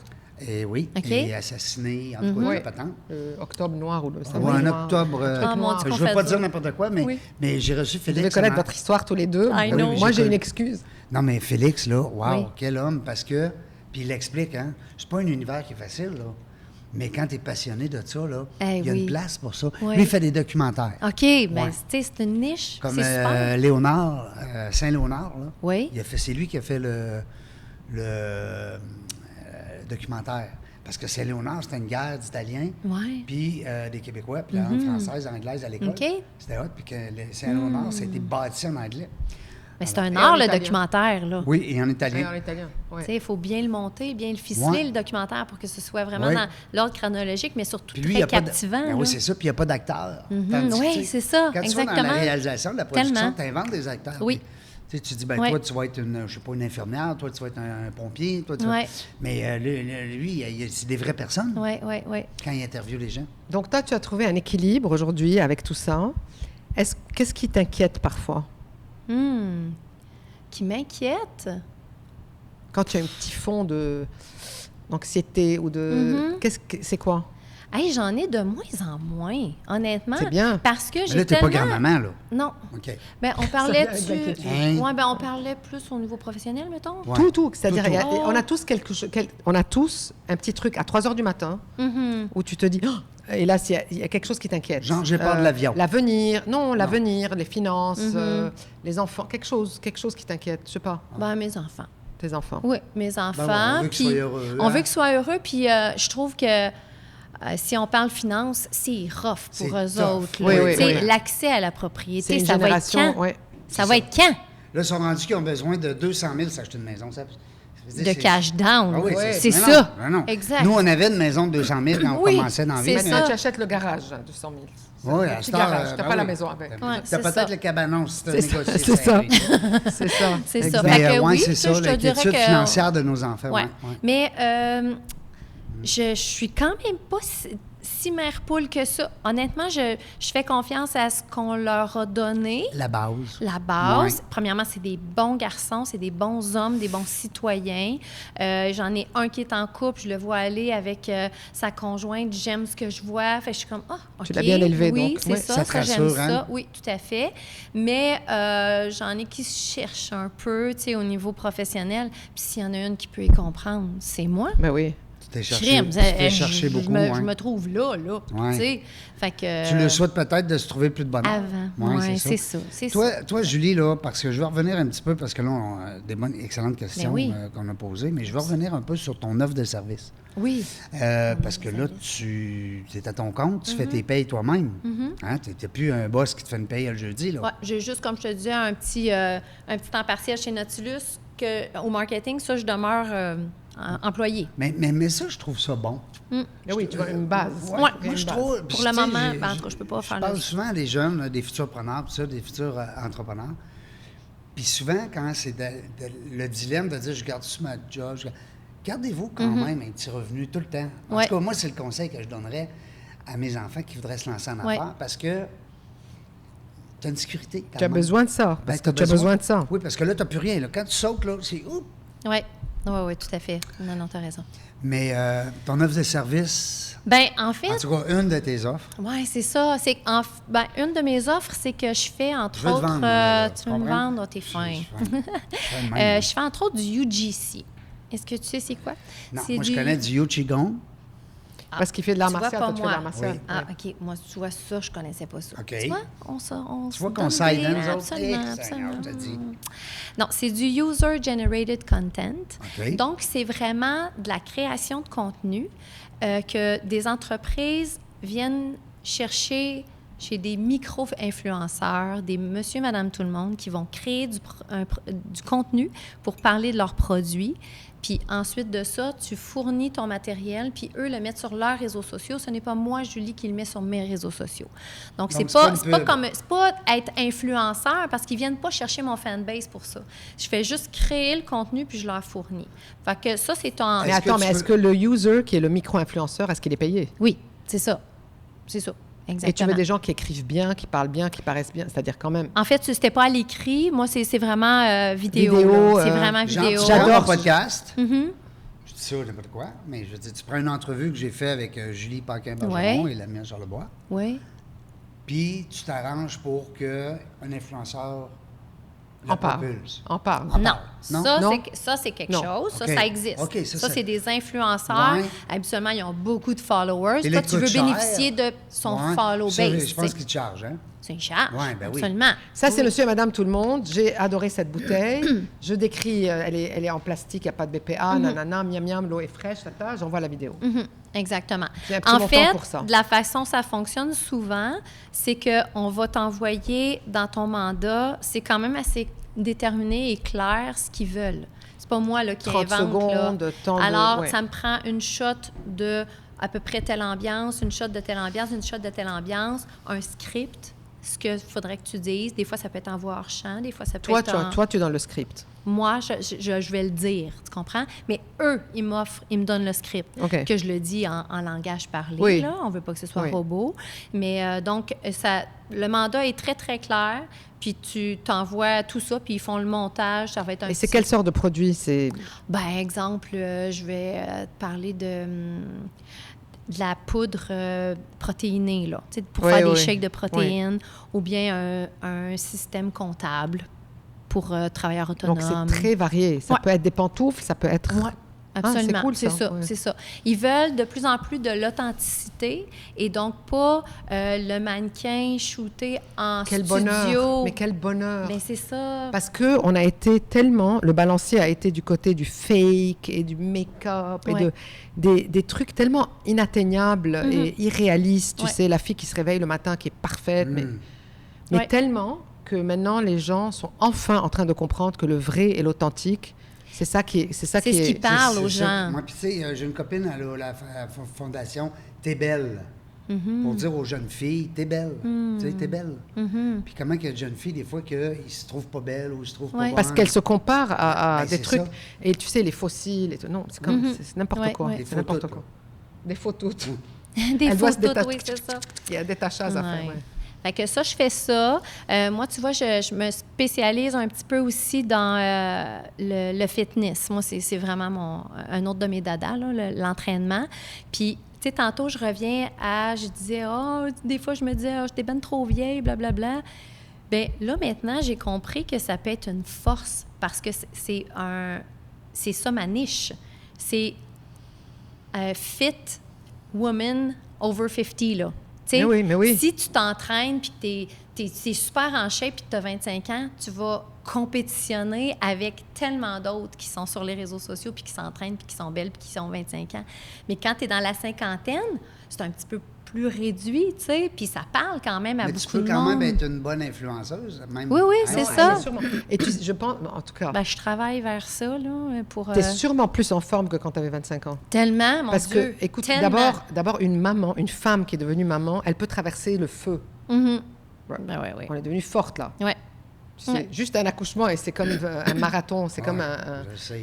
Et oui, et assassiné, en tout cas, la patente. Octobre noir ou le un octobre. Je ne veux pas dire n'importe quoi, mais j'ai reçu Félix. Vous devez connaître votre histoire tous les deux. Moi, j'ai une excuse. Non, mais Félix, là, wow, quel homme, parce que... Puis il l'explique, hein. C'est pas un univers qui est facile, là. Mais quand tu es passionné de ça, là, il y a une place pour ça. Oui. Lui, il fait des documentaires. OK, bien, c'est une niche. Comme c'est super. Léonard, Saint-Léonard, là. Oui. C'est lui qui a fait le documentaire. Parce que Saint-Léonard, c'était une guerre d'Italiens, puis des Québécois, puis la langue française, anglaise à l'école. Okay. C'était hot, puis que Saint-Léonard, ça a été bâti en anglais. Mais c'est un art, le documentaire, là. Oui, et en italien. Et en italien, oui. Il faut bien le monter, bien le ficeler, le documentaire, pour que ce soit vraiment dans l'ordre chronologique, mais surtout très captivant. Oui, c'est ça, puis il n'y a pas d'acteur. Oui, c'est ça, quand exactement. Quand tu vas dans la réalisation de la production, tu inventes des acteurs. Oui. Tu dis, toi, tu vas être une infirmière, toi, tu vas être un pompier, toi, tu vas... Mais lui, c'est des vraies personnes. Oui. Quand il interviewe les gens. Donc, toi, tu as trouvé un équilibre aujourd'hui avec tout ça. Qu'est-ce qui t'inquiète parfois? Qui m'inquiète? Quand tu as un petit fond d'anxiété ou de... C'est quoi? Hey, j'en ai de moins en moins, honnêtement. C'est bien. Parce que j'ai là, t'es pas grand-maman, là. Non. OK. Ben, on parlait on parlait plus au niveau professionnel, mettons. Ouais. Tout. C'est-à-dire, on a tous on a tous un petit truc à 3 heures du matin où tu te dis... Oh! Et là, il y a quelque chose qui t'inquiète. Genre, j'ai peur de l'avion. L'avenir. Non, l'avenir, les finances, les enfants. Quelque chose qui t'inquiète. Je sais pas. Ben, mes enfants. Tes enfants. Oui, mes enfants. On veut qu'ils soient heureux. On veut qu'ils soient heureux, puis je trouve que si on parle finances, c'est rough pour eux autres. Oui. L'accès à la propriété, ça va être quand? Oui. Ça va être quand? Là, ils sont rendus qu'ils ont besoin de 200 000 pour s'acheter une maison. De cash down. Ah oui, c'est ça. Non. Exact. Nous, on avait une maison de 200 000 quand on commençait dans la vie. C'est ça. Tu achètes le garage, 200 000. Oui, un petit garage. Tu n'as pas la maison avec. Tu as peut-être le cabanon si tu as négocié. C'est ça. C'est ça. C'est ça. Mais oui, c'est ça, l'inquiétude financière de nos enfants. Ouais. Mais je suis quand même pas si mère poule que ça. Honnêtement, je fais confiance à ce qu'on leur a donné. La base. Ouais. Premièrement, c'est des bons garçons, c'est des bons hommes, des bons citoyens. J'en ai un qui est en couple, je le vois aller avec sa conjointe, j'aime ce que je vois. Fait que je suis comme, OK. Tu l'as bien élevé, oui, donc. C'est ça j'aime ça. Hein? Oui, tout à fait. Mais j'en ai qui se cherchent un peu, tu sais, au niveau professionnel. Puis s'il y en a une qui peut y comprendre, c'est moi. Ben oui. Tu t'es cherché beaucoup. Je me trouve là. Ouais. Tu sais, fait que... Tu le souhaites peut-être de se trouver plus de bonheur. Avant. Oui, c'est ça. Toi, Julie, là, parce que je vais revenir un petit peu, parce que là, on a des excellentes questions qu'on a posées, mais je vais revenir un peu sur ton offre de service. Oui. Parce que là, tu es à ton compte, tu fais tes payes toi-même. Hein? Tu n'es plus un boss qui te fait une paye le jeudi. Oui, j'ai juste, comme je te disais, un petit temps partiel chez Nautilus. Au marketing, ça, je demeure employé. Mais ça, je trouve ça bon. Oui, tu vois, une base. Moi, je trouve... Pour le moment, je ne peux pas faire Je parle souvent à des jeunes, des futurs preneurs, des futurs entrepreneurs. Puis souvent, quand c'est le dilemme de dire « je garde sur ma job », gardez-vous quand même un petit revenu tout le temps. En tout cas, moi, c'est le conseil que je donnerais à mes enfants qui voudraient se lancer en affaires, parce que tu as une sécurité. Tu as besoin de ça. Parce que tu as besoin de ça. Oui, parce que là, tu n'as plus rien. Là. Quand tu sautes, là, c'est oups! Oui, tout à fait. Non, tu as raison. Mais ton offre de service... Bien, en fait... En tout cas, une de tes offres. Oui, c'est ça. Une de mes offres, c'est que je fais, entre autres... Tu veux me vendre? T'es fin. Je fais, entre autres, du UGC. Est-ce que tu sais c'est quoi? Non, moi, je connais du Qigong. Parce qu'il fait de l'art martial, toi, tu fais de l'art martial. Ah, OK. Moi, tu vois, ça, je connaissais pas ça. OK. Tu vois, tu vois qu'on s'aide, hein, nous autres? Absolument. Non, c'est du user-generated content. Okay. Donc, c'est vraiment de la création de contenu que des entreprises viennent chercher chez des micro-influenceurs, des monsieur, madame, tout le monde, qui vont créer du contenu pour parler de leurs produits. Puis ensuite de ça, tu fournis ton matériel, puis eux le mettent sur leurs réseaux sociaux. Ce n'est pas moi, Julie, qui le met sur mes réseaux sociaux. Donc c'est pas être influenceur, parce qu'ils viennent pas chercher mon fanbase pour ça. Je fais juste créer le contenu, puis je leur fournis. Fait que ça, c'est ton... Mais attends, est-ce que le user, qui est le micro-influenceur, est-ce qu'il est payé? Oui, c'est ça. C'est ça. Exactement. Et tu veux des gens qui écrivent bien, qui parlent bien, qui paraissent bien, c'est-à-dire quand même... En fait, c'était pas à l'écrit. Moi, c'est vraiment vidéo. C'est vraiment vidéo. J'adore le podcast. Je dis ça, n'importe quoi, mais je veux dire, tu prends une entrevue que j'ai faite avec Julie Paquin-Bergeron et la mienne La propulse. On parle. Non. Ça, c'est quelque chose. Okay. Ça existe. Okay, ça, c'est des influenceurs. Ouais. Habituellement, ils ont beaucoup de followers. Et Toi, tu veux cher. bénéficier de son follow base. Je pense qu'ils te chargent, hein? C'est une charge. Ouais, ben oui. Absolument. Ça, c'est monsieur et madame tout le monde. J'ai adoré cette bouteille. Je décris, elle est en plastique, il n'y a pas de BPA, nanana, miam miam, l'eau est fraîche, tata. J'envoie la vidéo. Exactement. En fait, de la façon dont ça fonctionne souvent, c'est qu'on va t'envoyer dans ton mandat, c'est quand même assez déterminé et clair ce qu'ils veulent. C'est pas moi là, qui 30 invente. secondes, temps Alors, ouais. ça me prend une shot de à peu près telle ambiance, une shot de telle ambiance, une shot de telle ambiance, un script, ce qu'il faudrait que tu dises. Des fois, ça peut être en voix hors champ, des fois, ça peut être Toi, tu es dans le script. Moi, je vais le dire, tu comprends? Mais eux, ils me donnent le script, que je le dis en langage parlé. Oui. Là. On ne veut pas que ce soit robot. Mais donc, le mandat est très, très clair. Puis tu t'envoies tout ça, puis ils font le montage. Ça va être un. Et c'est quelle sorte de produit? Ben, exemple, je vais te parler de la poudre protéinée, là, pour faire des shakes de protéines, ou bien un système comptable pour travailleurs autonomes. Donc, c'est très varié. Ça peut être des pantoufles, ça peut être... Oui, absolument. C'est cool, c'est ça. C'est ça. Ils veulent de plus en plus de l'authenticité et donc pas le mannequin shooté en quel studio. Bonheur. Mais quel bonheur! Bien, c'est ça. Parce qu'on a été tellement... Le balancier a été du côté du fake et du make-up et des trucs tellement inatteignables et irréalistes. Tu sais, la fille qui se réveille le matin qui est parfaite, mais tellement que maintenant, les gens sont enfin en train de comprendre que le vrai et l'authentique, c'est ça qui est... C'est ce qui parle aux gens. Moi, puis tu sais, j'ai une copine à la fondation « T'es belle ». Pour dire aux jeunes filles, t'es belle. Tu sais, t'es belle. Puis comment qu'il y a de jeunes filles, des fois, qu'ils se trouvent pas belles ou ils se trouvent pas bonnes. Parce qu'elles se comparent à des trucs. Ça. Et tu sais, les fossiles et tout. Non, c'est comme c'est n'importe quoi. Des C'est n'importe photos, quoi. Des photos. Des Elle doit se photos, oui, c'est ça. Il y a des tachages à faire, Fait que ça, je fais ça. Moi, tu vois, je me spécialise un petit peu aussi dans le fitness. Moi, c'est vraiment un autre de mes dadas, l'entraînement. Puis, tu sais, tantôt, je reviens je disais, des fois, je me disais, j'étais ben trop vieille, blablabla. Bien, là, maintenant, j'ai compris que ça peut être une force parce que c'est ça ma niche. C'est fit woman over 50, là. Mais oui. Si tu t'entraînes puis que tu es super en shape puis que tu as 25 ans, tu vas compétitionner avec tellement d'autres qui sont sur les réseaux sociaux puis qui s'entraînent puis qui sont belles puis qui ont 25 ans. Mais quand tu es dans la cinquantaine, c'est un petit peu plus réduit, tu sais, puis ça parle quand même à beaucoup de monde. Mais tu peux quand même être une bonne influenceuse. Même. Oui, c'est ça. Et je pense, en tout cas... Ben, je travaille vers ça, là, pour... T'es sûrement plus en forme que quand tu avais 25 ans. Tellement, mon Parce Dieu. que, écoute, tellement. d'abord, une femme qui est devenue maman, elle peut traverser le feu. Ben, oui. On est devenue forte, là. Oui. C'est juste un accouchement et c'est comme un marathon. C'est comme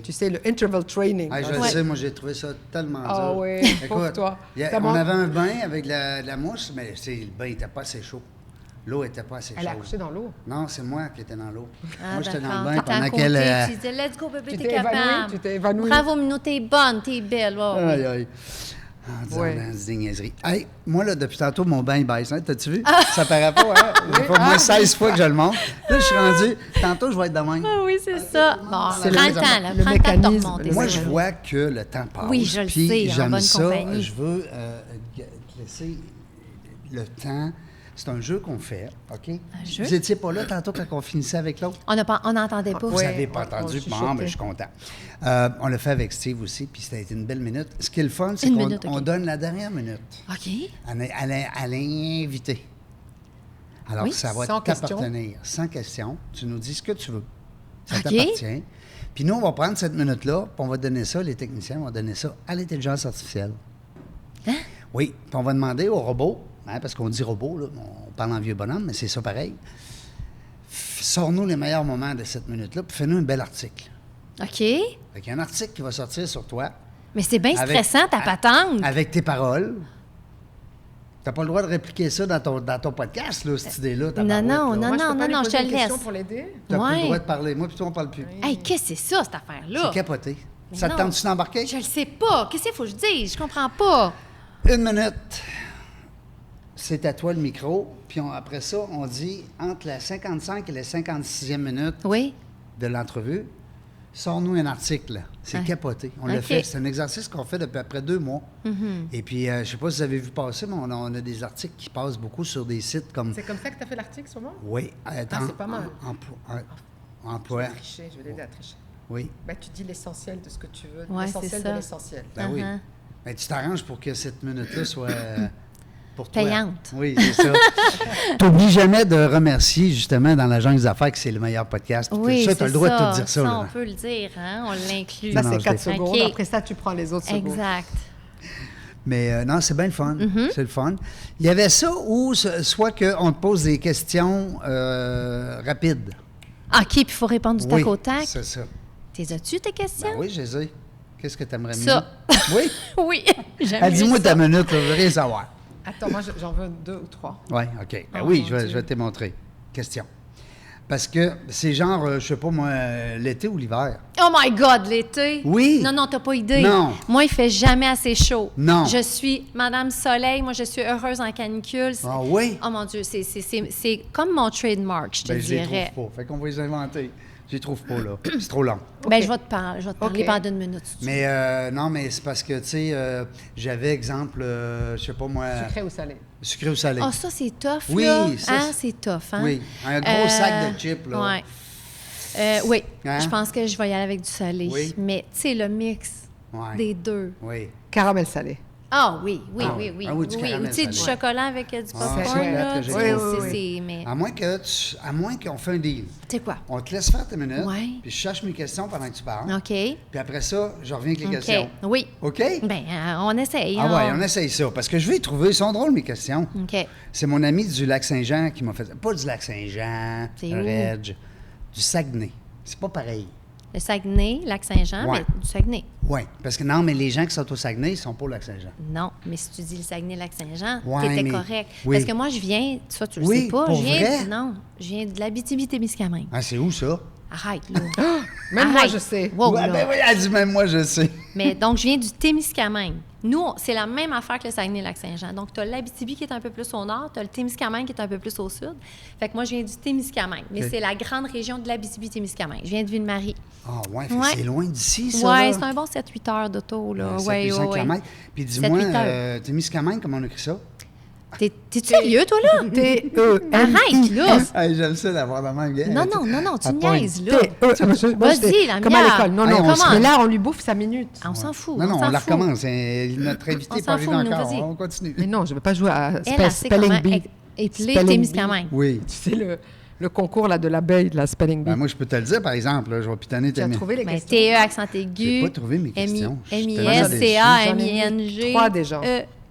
tu sais, le interval training. Je le sais, moi, j'ai trouvé ça tellement dur. Ah oui, écoute, toi. On avait un bain avec de la mousse, mais le bain n'était pas assez chaud. L'eau n'était pas assez chaude. Elle a accouché dans l'eau? Non, c'est moi qui étais dans l'eau. Moi, j'étais dans le bain pendant qu'elle... Tu disais, let's go, bébé, Tu t'es capable. Tu t'es évanouie. Bravo, Minou, t'es bonne, t'es belle. Aïe. En disant des niaiseries. Hey, moi, là, depuis tantôt, mon bain, il baisse. Hein? T'as-tu vu? Ça paraît pas, hein? Il faut au moins 16 fois que je le monte. Là, je suis rendu... Tantôt, je vais être de même. Ah oui, c'est ça. Bon, prends le le temps, là. Prends le temps de te remonter. Moi, je vois que le temps passe. Oui, je le puis sais, en j'aime bonne ça. compagnie. Je veux laisser le temps... C'est un jeu qu'on fait, OK? Un jeu? Vous n'étiez pas là tantôt quand on finissait avec l'autre? On n'entendait pas. Vous n'avez pas entendu? Bon, mais je suis content. On l'a fait avec Steve aussi, puis ça a été une belle minute. Ce qui est le fun, c'est qu'on donne la dernière minute OK. à l'invité. Alors, ça va t'appartenir. Sans question. Tu nous dis ce que tu veux. Ça t'appartient. Puis nous, on va prendre cette minute-là, puis on va donner ça, les techniciens vont donner ça à l'intelligence artificielle. Hein? Oui. Puis on va demander au robot, parce qu'on dit robot, là, on parle en vieux bonhomme, mais c'est ça pareil. Sors-nous les meilleurs moments de cette minute-là, puis fais-nous un bel article. OK. Fait qu'il y a un article qui va sortir sur toi. Mais c'est bien stressant, ta patente. Avec tes paroles. T'as pas le droit de répliquer ça dans ton podcast, là, cette idée-là. Non, je te le laisse. Pour l'aider? T'as plus le droit de parler. Moi, puis toi, on parle plus. Hey, qu'est-ce que c'est ça, cette affaire-là? C'est capoté. Mais ça te tente-tu d'embarquer? Je le sais pas. Qu'est-ce qu'il faut que je dise? Je comprends pas. 1 minute. c'est à toi le micro. Puis après ça, on dit entre la 55 et la 56e minute de l'entrevue, sors-nous un article. C'est capoté. On le fait. C'est un exercice qu'on fait depuis à peu près 2 mois. Et puis, je ne sais pas si vous avez vu passer, mais on a des articles qui passent beaucoup sur des sites comme... C'est comme ça que tu as fait l'article sur moi? Oui. C'est pas mal. Emploi. Je vais l'aider à tricher. Oui. Ben, tu dis l'essentiel de ce que tu veux. Ouais, l'essentiel de l'essentiel. Ben oui. Ben, tu t'arranges pour que cette minute-là soit... pour toi. Payante. Oui, c'est ça. T'oublies jamais de remercier, justement, dans la jungle des affaires, que c'est le meilleur podcast. Oui, ça, tu as le droit de tout dire ça. Là, on peut le dire, hein? On l'inclut. Ça, c'est 4 secondes. Après ça, tu prends les autres secondes. Exact. Mais non, c'est bien le fun. C'est le fun. Il y avait ça où, soit qu'on te pose des questions rapides. OK, puis il faut répondre du tac au tac. C'est ça. T'es as-tu tes questions? Ben oui, je les ai. Qu'est-ce que tu aimerais mieux? Ça. Oui? Oui, j'aime mieux dis-moi ça. ta minute, je veux rien savoir. Attends, moi, j'en veux 2 ou 3. Oui, OK. Ben oui, je vais te montrer. Question. Parce que c'est genre, je sais pas moi, l'été ou l'hiver. Oh my God, l'été? Oui. Non, t'as pas idée. Non. Moi, il fait jamais assez chaud. Non. Je suis Madame Soleil. Moi, je suis heureuse en canicule. Ah oui? Oh mon Dieu, c'est comme mon trademark, je te dirais. Je les trouve pas. Fait qu'on va les inventer. Je les trouve pas, là. C'est trop long. Ben, je vais te parler pendant 1 minute. Mais non, mais c'est parce que, tu sais, j'avais exemple, je sais pas moi... Sucré ou salé? Sucré ou salé. Ah, ça, c'est tough, oui, là. Ça, c'est tough, hein? Oui, un gros sac de chips, là. Oui, Hein? je pense que je vais y aller avec du salé. Oui. Mais, tu sais, le mix des deux. Oui. Caramel salé. Ah oui. Ah oui, du caramel Ou tu sais, du salé. chocolat avec du popcorn, c'est là. que j'ai C'est... mais... À moins qu'on fait un deal. Tu sais quoi? On te laisse faire tes minutes, Ouais. puis je cherche mes questions pendant que tu parles. OK. Puis après ça, je reviens avec les questions. Oui. OK? Ben, on essaye. Ah ouais, on essaye ça. Parce que je vais y trouver. Ils sont drôles, mes questions. OK. C'est mon ami du Lac-Saint-Jean qui m'a fait... Pas du Lac-Saint-Jean, C'est un où? Reg, du Saguenay. C'est pas pareil. Le Saguenay, Lac-Saint-Jean, Ouais. mais du Saguenay. Oui, parce que non, mais les gens qui sont au Saguenay, ils sont pas au Lac-Saint-Jean. Non, mais si tu dis le Saguenay-Lac-Saint-Jean, Ouais, t'étais mais- correct. oui. Parce que moi, je viens, toi, tu le Oui, sais pas, pour je viens... vrai? Non, je viens de l'Abitibi-Témiscamingue. Ah, c'est où, ça? Arrête, là. Même moi, Arrête. je sais. Wow, Ouais, là. ben oui, elle dit même moi, je sais. Mais donc, je viens du Témiscamingue. Nous, c'est la même affaire que le Saguenay-Lac-Saint-Jean. Donc, tu as l'Abitibi qui est un peu plus au nord, tu as le Témiscamingue qui est un peu plus au sud. Fait que moi, je viens du Témiscamingue. Mais OK. c'est la grande région de l'Abitibi-Témiscamingue. Je viens de Ville-Marie. Ah, ouais, fait Ouais. que c'est loin d'ici, ça. Oui, là. c'est un bon 7-8 heures d'auto, là. Ça Ouais, fait 5 ouais, ouais. kilomètres. Puis dis-moi, 7-8 heures. Témiscamingue, comment on écrit ça? T'es-tu sérieux, toi, là? Arrête, là! Hey, j'aime ça d'avoir la même gueule. Non, tu À point. niaises, là. Vas-y, la comme à mienne. l'école. Non, Hey, non, on se- mais là, on lui bouffe sa minute. Ah, on s'en fout. Non, on s'en on la fout. recommence. Notre On invité n'est s'en pas arrivé fout, nous, encore. vas-y. On continue. Mais non, je ne vais pas jouer à Elle sait comment Spelling Bee. épeler Spelling Témiscamingue. Oui. C'est le concours là, de l'abeille de la Spelling Bee. Ben, moi, je peux te le dire, par exemple. Là, je vais pitonner Tu as tes trouvé les Ben, questions? TE, accent J'ai aigu. pas trouvé mes questions. Je suis tellement M-I-S-C-A, J'en ai mis M-I-N-G. 3 déjà.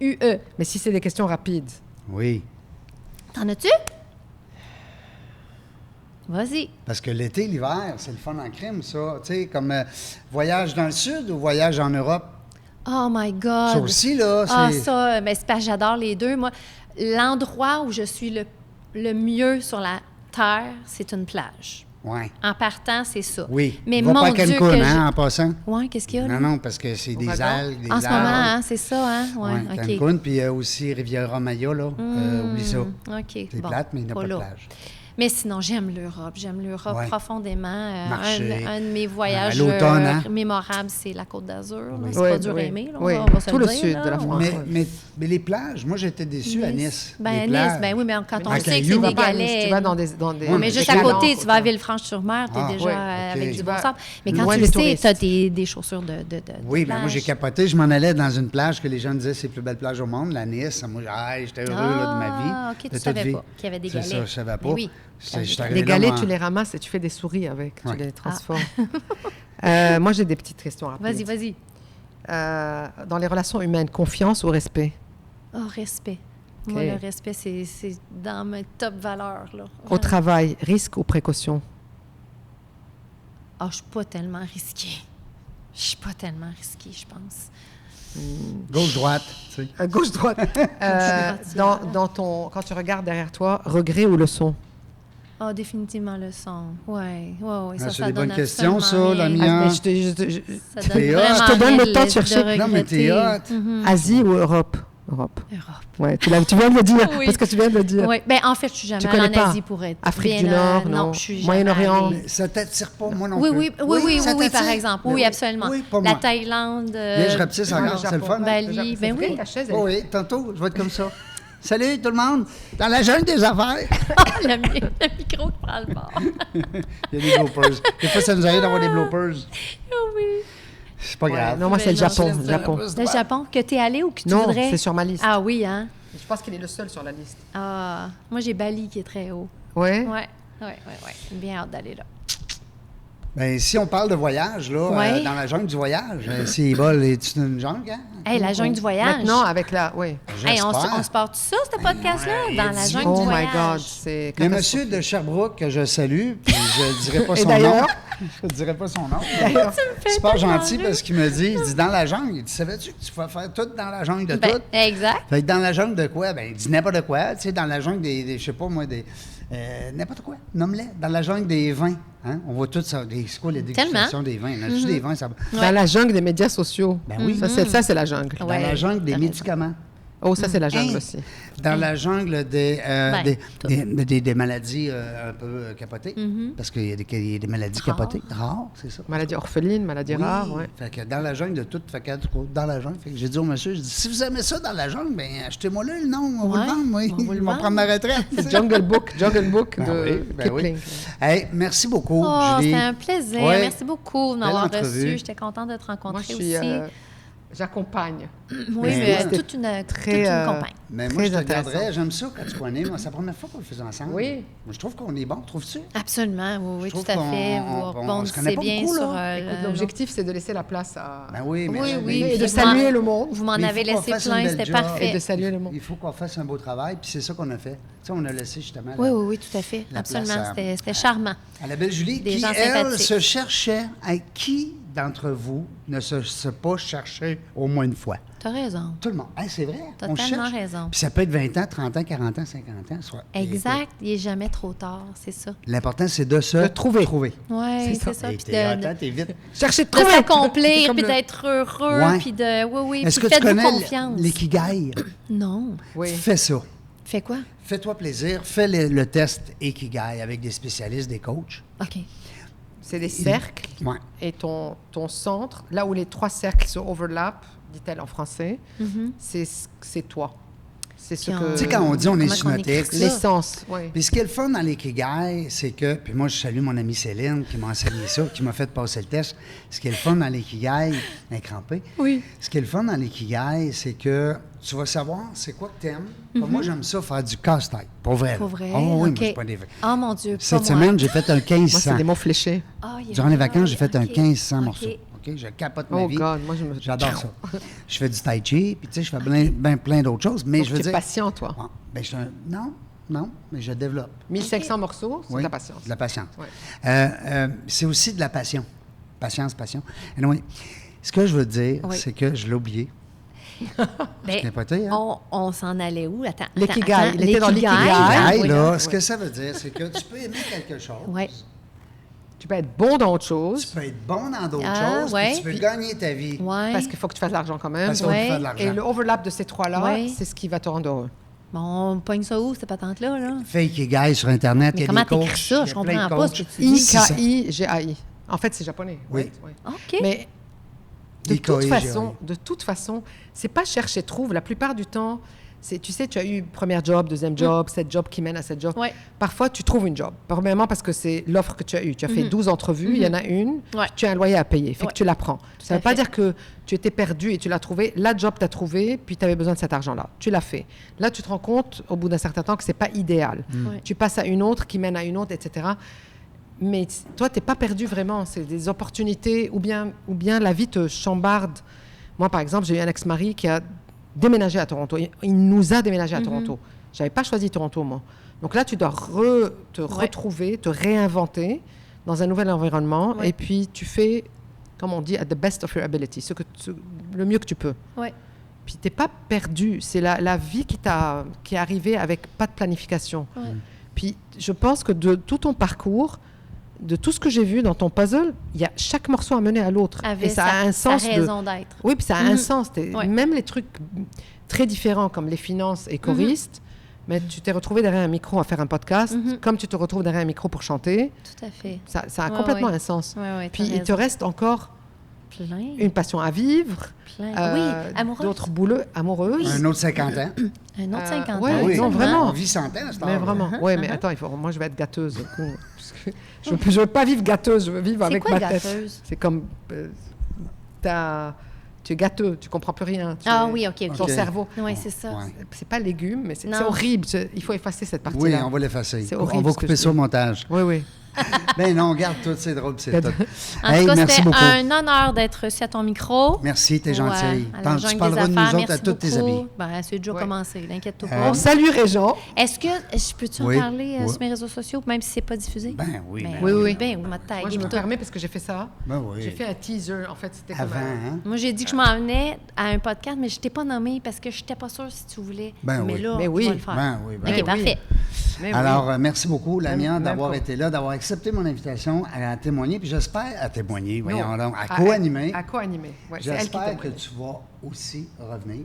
E-U-E. Mais si c'est des questions rapides. Oui. T'en as-tu? Vas-y. Parce que l'été, l'hiver, c'est le fun en crime, ça. Tu sais, comme voyage dans le sud ou voyage en Europe. Oh my God. Ça aussi, là, c'est... Ah, ça, ben, c'est parce que j'adore les deux. Moi, l'endroit où je suis le mieux sur la terre, c'est une plage. Ouais. En partant, c'est ça. Oui. Mais Va mon pas à Dieu Cancun, que hein, en passant. Ouais, qu'est-ce qu'il y a, là? Non, parce que c'est des wagon? algues, des En ce moment, arbres. hein, c'est ça, hein? Ouais, Ouais, OK. Cancun, puis aussi Riviera-Maya, là. Oublie ça. OK. C'est Bon, plate, mais il n'y a pas de là. plage. Mais sinon, j'aime l'Europe. J'aime l'Europe Ouais. profondément. Marcher. Un de mes voyages À l'automne, hein? mémorables, c'est la Côte d'Azur. là. Oui. C'est Oui, pas dur à oui. aimer. Là, Oui. on va se Tout le dire, sud là. de la France. Ouais. Mais les plages, moi, j'étais déçu à Nice. Ben, Les Nice, plages. ben oui, mais quand on Avec sait un que c'est you. des Tu vas pas à Nice, galets. tu vas dans des Ouais, Mais mais juste c'est à calanques, côté, tu vas à Villefranche-sur-Mer, tu es Ah, déjà ouais, avec OK. du Tu bon vas sable. Mais quand loin tu des sais, touristes. tu as des chaussures de Oui, ben moi, plage. j'ai capoté. Je m'en allais dans une plage que les gens disaient c'est la plus belle plage au monde, la Nice. Moi, j'étais heureux là, de ma vie. Ah, OK, tu de toute savais vie. pas qu'il y avait des C'est galets. ça, je savais pas. Mais oui. J'étais arrivé Les là, galets, moi, tu les ramasses et tu fais des souris avec. Ouais. Tu les transformes. Moi, j'ai des petites questions rapides. Vas-y. Dans les relations humaines, confiance ou respect? Oh, respect. OK. Moi, le respect, c'est dans mes top valeurs. Là. Au travail, risque ou précaution? Ah, je suis pas tellement risquée. Je suis pas tellement risquée, je pense. Gauche-droite. Tu sais. Gauche-droite. Quand tu regardes derrière toi, regret ou leçon? Ah, définitivement le son. Oui. Ah, Ça c'est des donne bonnes questions, ça, absolument la rien. mienne. mais Ça donne T'es hot. vraiment Je te donne rien le temps de chercher. Non, mais t'es regretter. hot. Asie ou Europe? Europe. Ouais, tu viens de le dire, parce que tu viens de le dire. Oui, bien, en fait, je suis jamais allée en Asie pour être Afrique du Nord, non, je suis Moyen-Orient. Ça t'attire pas, moi non plus. Oui, par exemple. Oui, absolument. Oui, pas la moi. Thaïlande. Bien, je rapetisse encore, c'est le fun. Bali, ben oui. Oui, tantôt, je vais être comme ça. Salut tout le monde, dans la jungle des affaires. le micro qui prend le bord. Il y a des bloopers. Des fois, ça nous arrive d'avoir des bloopers. Oui. C'est pas grave. Non, moi, c'est le Japon. Le Japon, que tu es allé ou que tu voudrais? Non, c'est sur ma liste. Ah oui, hein? Je pense qu'il est le seul sur la liste. Ah, moi, j'ai Bali qui est très haut. Oui? Oui. Bien hâte d'aller là. Bien, si on parle de voyage, là, dans la jungle du voyage, c'est une jungle, hein? Hey, la jungle du voyage. Maintenant, avec la... Oui. Hey, on se part tout ça, ce podcast-là, dans la jungle du voyage. Oh my God, c'est... Il y a un monsieur de Sherbrooke que je salue, puis je ne dirai pas son nom. Je ne dirai pas son nom. C'est pas gentil parce qu'il me dit, dans la jungle, il dit, savais-tu que tu vas faire tout dans la jungle de tout? Exact. Fait que dans la jungle de quoi? Ben, il dit n'importe quoi. Tu sais, dans la jungle des je sais pas moi, n'importe quoi. Nomme-les. Dans la jungle des vins. Hein? On voit tout ça. C'est quoi les dégustations des vins? On a juste des vins. Ça... Dans la jungle des médias sociaux. Ben oui. Ça, c'est la jungle. Dans la jungle des médicaments. Oh, ça, c'est la jungle aussi. Dans la jungle des maladies un peu capotées. Parce qu'il y a des maladies capotées. Rares, c'est ça. Maladies orphelines, maladies rares, oui. Fait que dans la jungle de tout, dans la jungle. Fait que j'ai dit au monsieur, si vous aimez ça dans la jungle, bien, achetez-moi là le nom, on va le vendre, moi. Ils vont prendre ma retraite. C'est Jungle Book de Kipling. Hey, merci beaucoup, Julie. C'était un plaisir. Ouais. Merci beaucoup de m'avoir reçu. J'étais contente de te rencontrer aussi. J'accompagne. Oui, mais toute une compagne. Mais moi, je te regarderais. J'aime ça quand tu connais. Moi, c'est la première fois qu'on le faisait ensemble. Oui. Moi, je trouve qu'on est bon, trouves-tu? Oui, tout à fait. Vous rebondissez bien sur... L'objectif, c'est de laisser la place à... Ben oui, et de saluer le monde. Vous m'en avez laissé plein, c'était parfait. Et de saluer le monde. Il faut qu'on fasse un beau travail, puis c'est ça qu'on a fait. Tu sais, on a laissé justement... Oui, tout à fait. Absolument, c'était charmant. À la belle Julie, qui, elle, se cherchait à qui d'entre vous ne se pas chercher au moins une fois? T'as raison. Tout le monde. Hey, c'est vrai. T'as tellement raison. Puis ça peut être 20 ans, 30 ans, 40 ans, 50 ans. Soit. Exact. Il n'est jamais trop tard, c'est ça. L'important, c'est de se trouver. Oui, c'est ça. Puis t'es vite. Chercher de s'accomplir, puis d'être heureux, puis de... Oui. Est-ce que tu connais l'ikigai? Non. Oui. Fais ça. Fais quoi? Fais-toi plaisir. Fais le test Ikigai avec des spécialistes, des coachs. OK. C'est des cercles. Et ton centre, là où les 3 cercles se overlappent, dit-elle en français, c'est toi. C'est ce que... Tu sais, quand on dit on est sur notre ex, l'essence. Puis ce qui est le fun dans l'ikigai, c'est que... Puis moi, je salue mon amie Céline qui m'a enseigné ça, qui m'a fait passer le test. Ce qui est le fun dans l'ikigai... Incrampé. Oui. Ce qui est le fun dans l'ikigai, c'est que tu vas savoir c'est quoi que t'aimes. Moi, j'aime ça, faire du casse-tête. Pour vrai. Pour vrai? Oh oui, moi, je suis pas des... Oh mon Dieu, Cette semaine, j'ai fait un 1500. Moi, c'est des mots fléchés. Durant les vacances, j'ai fait un 1500 morceaux. OK? Je capote ma vie. Oh God, moi, j'adore ça. Je fais du tai chi, puis tu sais, je fais plein d'autres choses. Mais je veux dire... Tu es patient, toi. Ben, non, mais je développe. 1500 morceaux, c'est de la patience. De la patience. Ouais. C'est aussi de la passion. Passion. Anyway, ce que je veux dire, c'est que je l'ai oublié. On s'en allait où? Attends. L'ikigai. Il était dans l'ikigai. Là, ce que ça veut dire, c'est que tu peux aimer quelque chose. Oui. Tu peux être bon dans autre chose. Tu peux être bon dans d'autres choses, puis tu peux gagner ta vie. Parce qu'il faut que tu fasses de l'argent quand même. Parce qu'il faut que tu fasses de l'argent. Et le overlap de ces 3-là, c'est ce qui va te rendre heureux. Bon, on pogne ça où, cette patente-là? Là? Fais Ikigai sur Internet, il y a des coachs. Comment t'écris ça? Je comprends pas ce que tu dis. I-K-I-G-A-I. En fait, c'est japonais. Oui. OK. Mais de toute façon, c'est pas chercher trouve. La plupart du temps, tu sais, tu as eu premier job, deuxième job, cette job qui mène à cette job. Ouais. Parfois, tu trouves une job. Premièrement, parce que c'est l'offre que tu as eue. Tu as fait 12 entrevues, il y en a une, tu as un loyer à payer. Fait que tu la prends. Ça ne veut pas dire que tu étais perdu et tu l'as trouvé. La job t'a trouvé, puis tu avais besoin de cet argent-là. Tu l'as fait. Là, tu te rends compte, au bout d'un certain temps, que c'est pas idéal. Tu passes à une autre qui mène à une autre, etc. Mais toi, tu n'es pas perdu vraiment. C'est des opportunités ou bien la vie te chambarde. Moi, par exemple, j'ai eu un ex-mari qui a déménagé à Toronto. Il nous a déménagé à Toronto. Je n'avais pas choisi Toronto, moi. Donc là, tu dois te retrouver, te réinventer dans un nouvel environnement. Et puis, tu fais, comme on dit, at the best of your ability, le mieux que tu peux. Puis, tu n'es pas perdu. C'est la vie qui est arrivée avec pas de planification. Puis, je pense que de tout ton parcours, de tout ce que j'ai vu dans ton puzzle, chaque morceau a mené à l'autre. Et ça a un sens. Sa raison d'être. Oui, puis ça a un sens. Même les trucs très différents comme les finances et choristes, mais tu t'es retrouvé derrière un micro à faire un podcast, comme tu te retrouves derrière un micro pour chanter. Tout à fait. Ça a complètement un sens. Puis il te reste encore une passion à vivre. Amoureuse. D'autres boulots amoureuses. Un autre 50 ans. Un autre 50 ans. Oui, non, vraiment. On vit 100 ans, c'est Mais vraiment. Oui, mais attends, moi, je vais être gâteuse. Je ne veux pas vivre gâteuse, je veux vivre avec ma tête. C'est comme... tu es gâteux, tu comprends plus rien. Oui, OK. Ton cerveau. Oui, c'est ça. Ouais. C'est pas légumes, mais c'est horrible. Il faut effacer cette partie-là. Oui, on va l'effacer. C'est horrible. On va couper ça au montage. Oui. Ben non, garde tout, c'est drôle, c'est tout. En tout cas, c'était un honneur d'être reçu à ton micro. Merci, t'es gentille. Tu parleras de nous autres à tous tes amis. Ben, c'est déjà commencé, l'inquiète-toi On pas. salue Régent. Est-ce que je peux-tu en parler sur mes réseaux sociaux, même si c'est pas diffusé? Ben oui. Oui. Ben, ma taille. Moi, je me permets parce que j'ai fait ça. Ben oui. J'ai fait un teaser, en fait, c'était Avant, hein? Moi, j'ai dit que je m'en venais à un podcast, mais je t'ai pas nommé parce que je n'étais pas sûre si tu voulais. Ben mais oui. là, Mais on oui. va le faire. Ben oui. OK, parfait. Alors, merci beaucoup, Lamia, Même d'avoir pas. été là, d'avoir accepté mon invitation à témoigner. Puis j'espère, à témoigner, voyons donc, à co-animer. co-animer. À co-animer, oui. C'est elle qui J'espère que t'aime. tu vas aussi revenir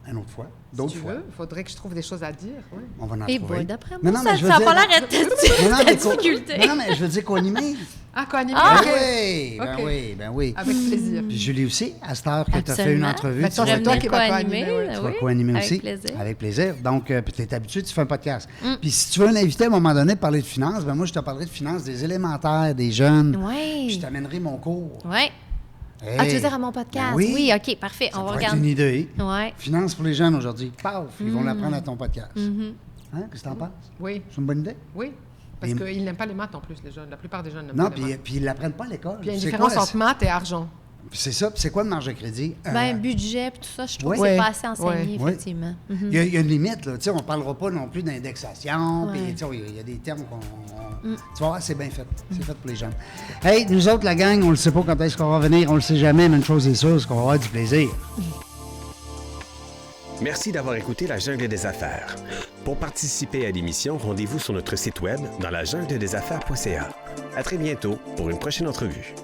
une autre fois, Si d'autres tu fois. veux, il faudrait que je trouve des choses à dire. Oui. On va en Et trouver. d'après Non, moi, non, mais je veux ça dire- n'a pas l'air d'être mais difficulté. Non, mais je veux dire co-animer. Ah, co-animer, Ben OK. oui, ben OK. oui, ben oui. Avec plaisir. Puis Julie aussi, à cette heure que tu as fait une Absolument. entrevue, Ben, tu ça, vas c'est toi qui vas co-animer, co-animer, tu vas oui, co-animer avec aussi. plaisir. Avec plaisir. Donc, puis tu es habitué, tu fais un podcast. Puis si tu veux un invité à un moment donné parler de finances, ben moi, je te parlerai de finances des élémentaires, des jeunes. Oui. Puis je t'amènerai mon cours. Oui. Hey. Ah, tu veux dire à mon podcast? Ben oui. OK, parfait. Ça On va pourrait être regarder. une idée. Oui. Finances pour les jeunes aujourd'hui. Paf, ils vont l'apprendre à ton podcast. Mm-hmm. Hein, qu'est-ce que t'en penses? Oui, C'est une bonne idée? oui. Parce Et- qu'ils n'aiment pas les maths en plus, les jeunes. La plupart des jeunes n'aiment Non, pas les maths. puis ils l'apprennent pas à l'école. Puis il y a une C'est différence quoi, entre maths et argent. c'est ça. Puis c'est quoi le marge de crédit? Ben, budget, puis tout ça, je trouve Ouais. que c'est Ouais. pas assez enseigné, Ouais. effectivement. Il y a une limite, là. Tu sais, on ne parlera pas non plus d'indexation. Ouais. Puis, tu sais, il y a des termes qu'on. Tu vas voir, c'est bien fait. C'est fait pour les jeunes. Hey, nous autres, la gang, on ne le sait pas quand est-ce qu'on va venir. On le sait jamais, mais une chose est sûre, c'est qu'on va avoir du plaisir. Merci d'avoir écouté La Jungle des Affaires. Pour participer à l'émission, rendez-vous sur notre site web dans lajungledesaffaires.ca. À très bientôt pour une prochaine entrevue.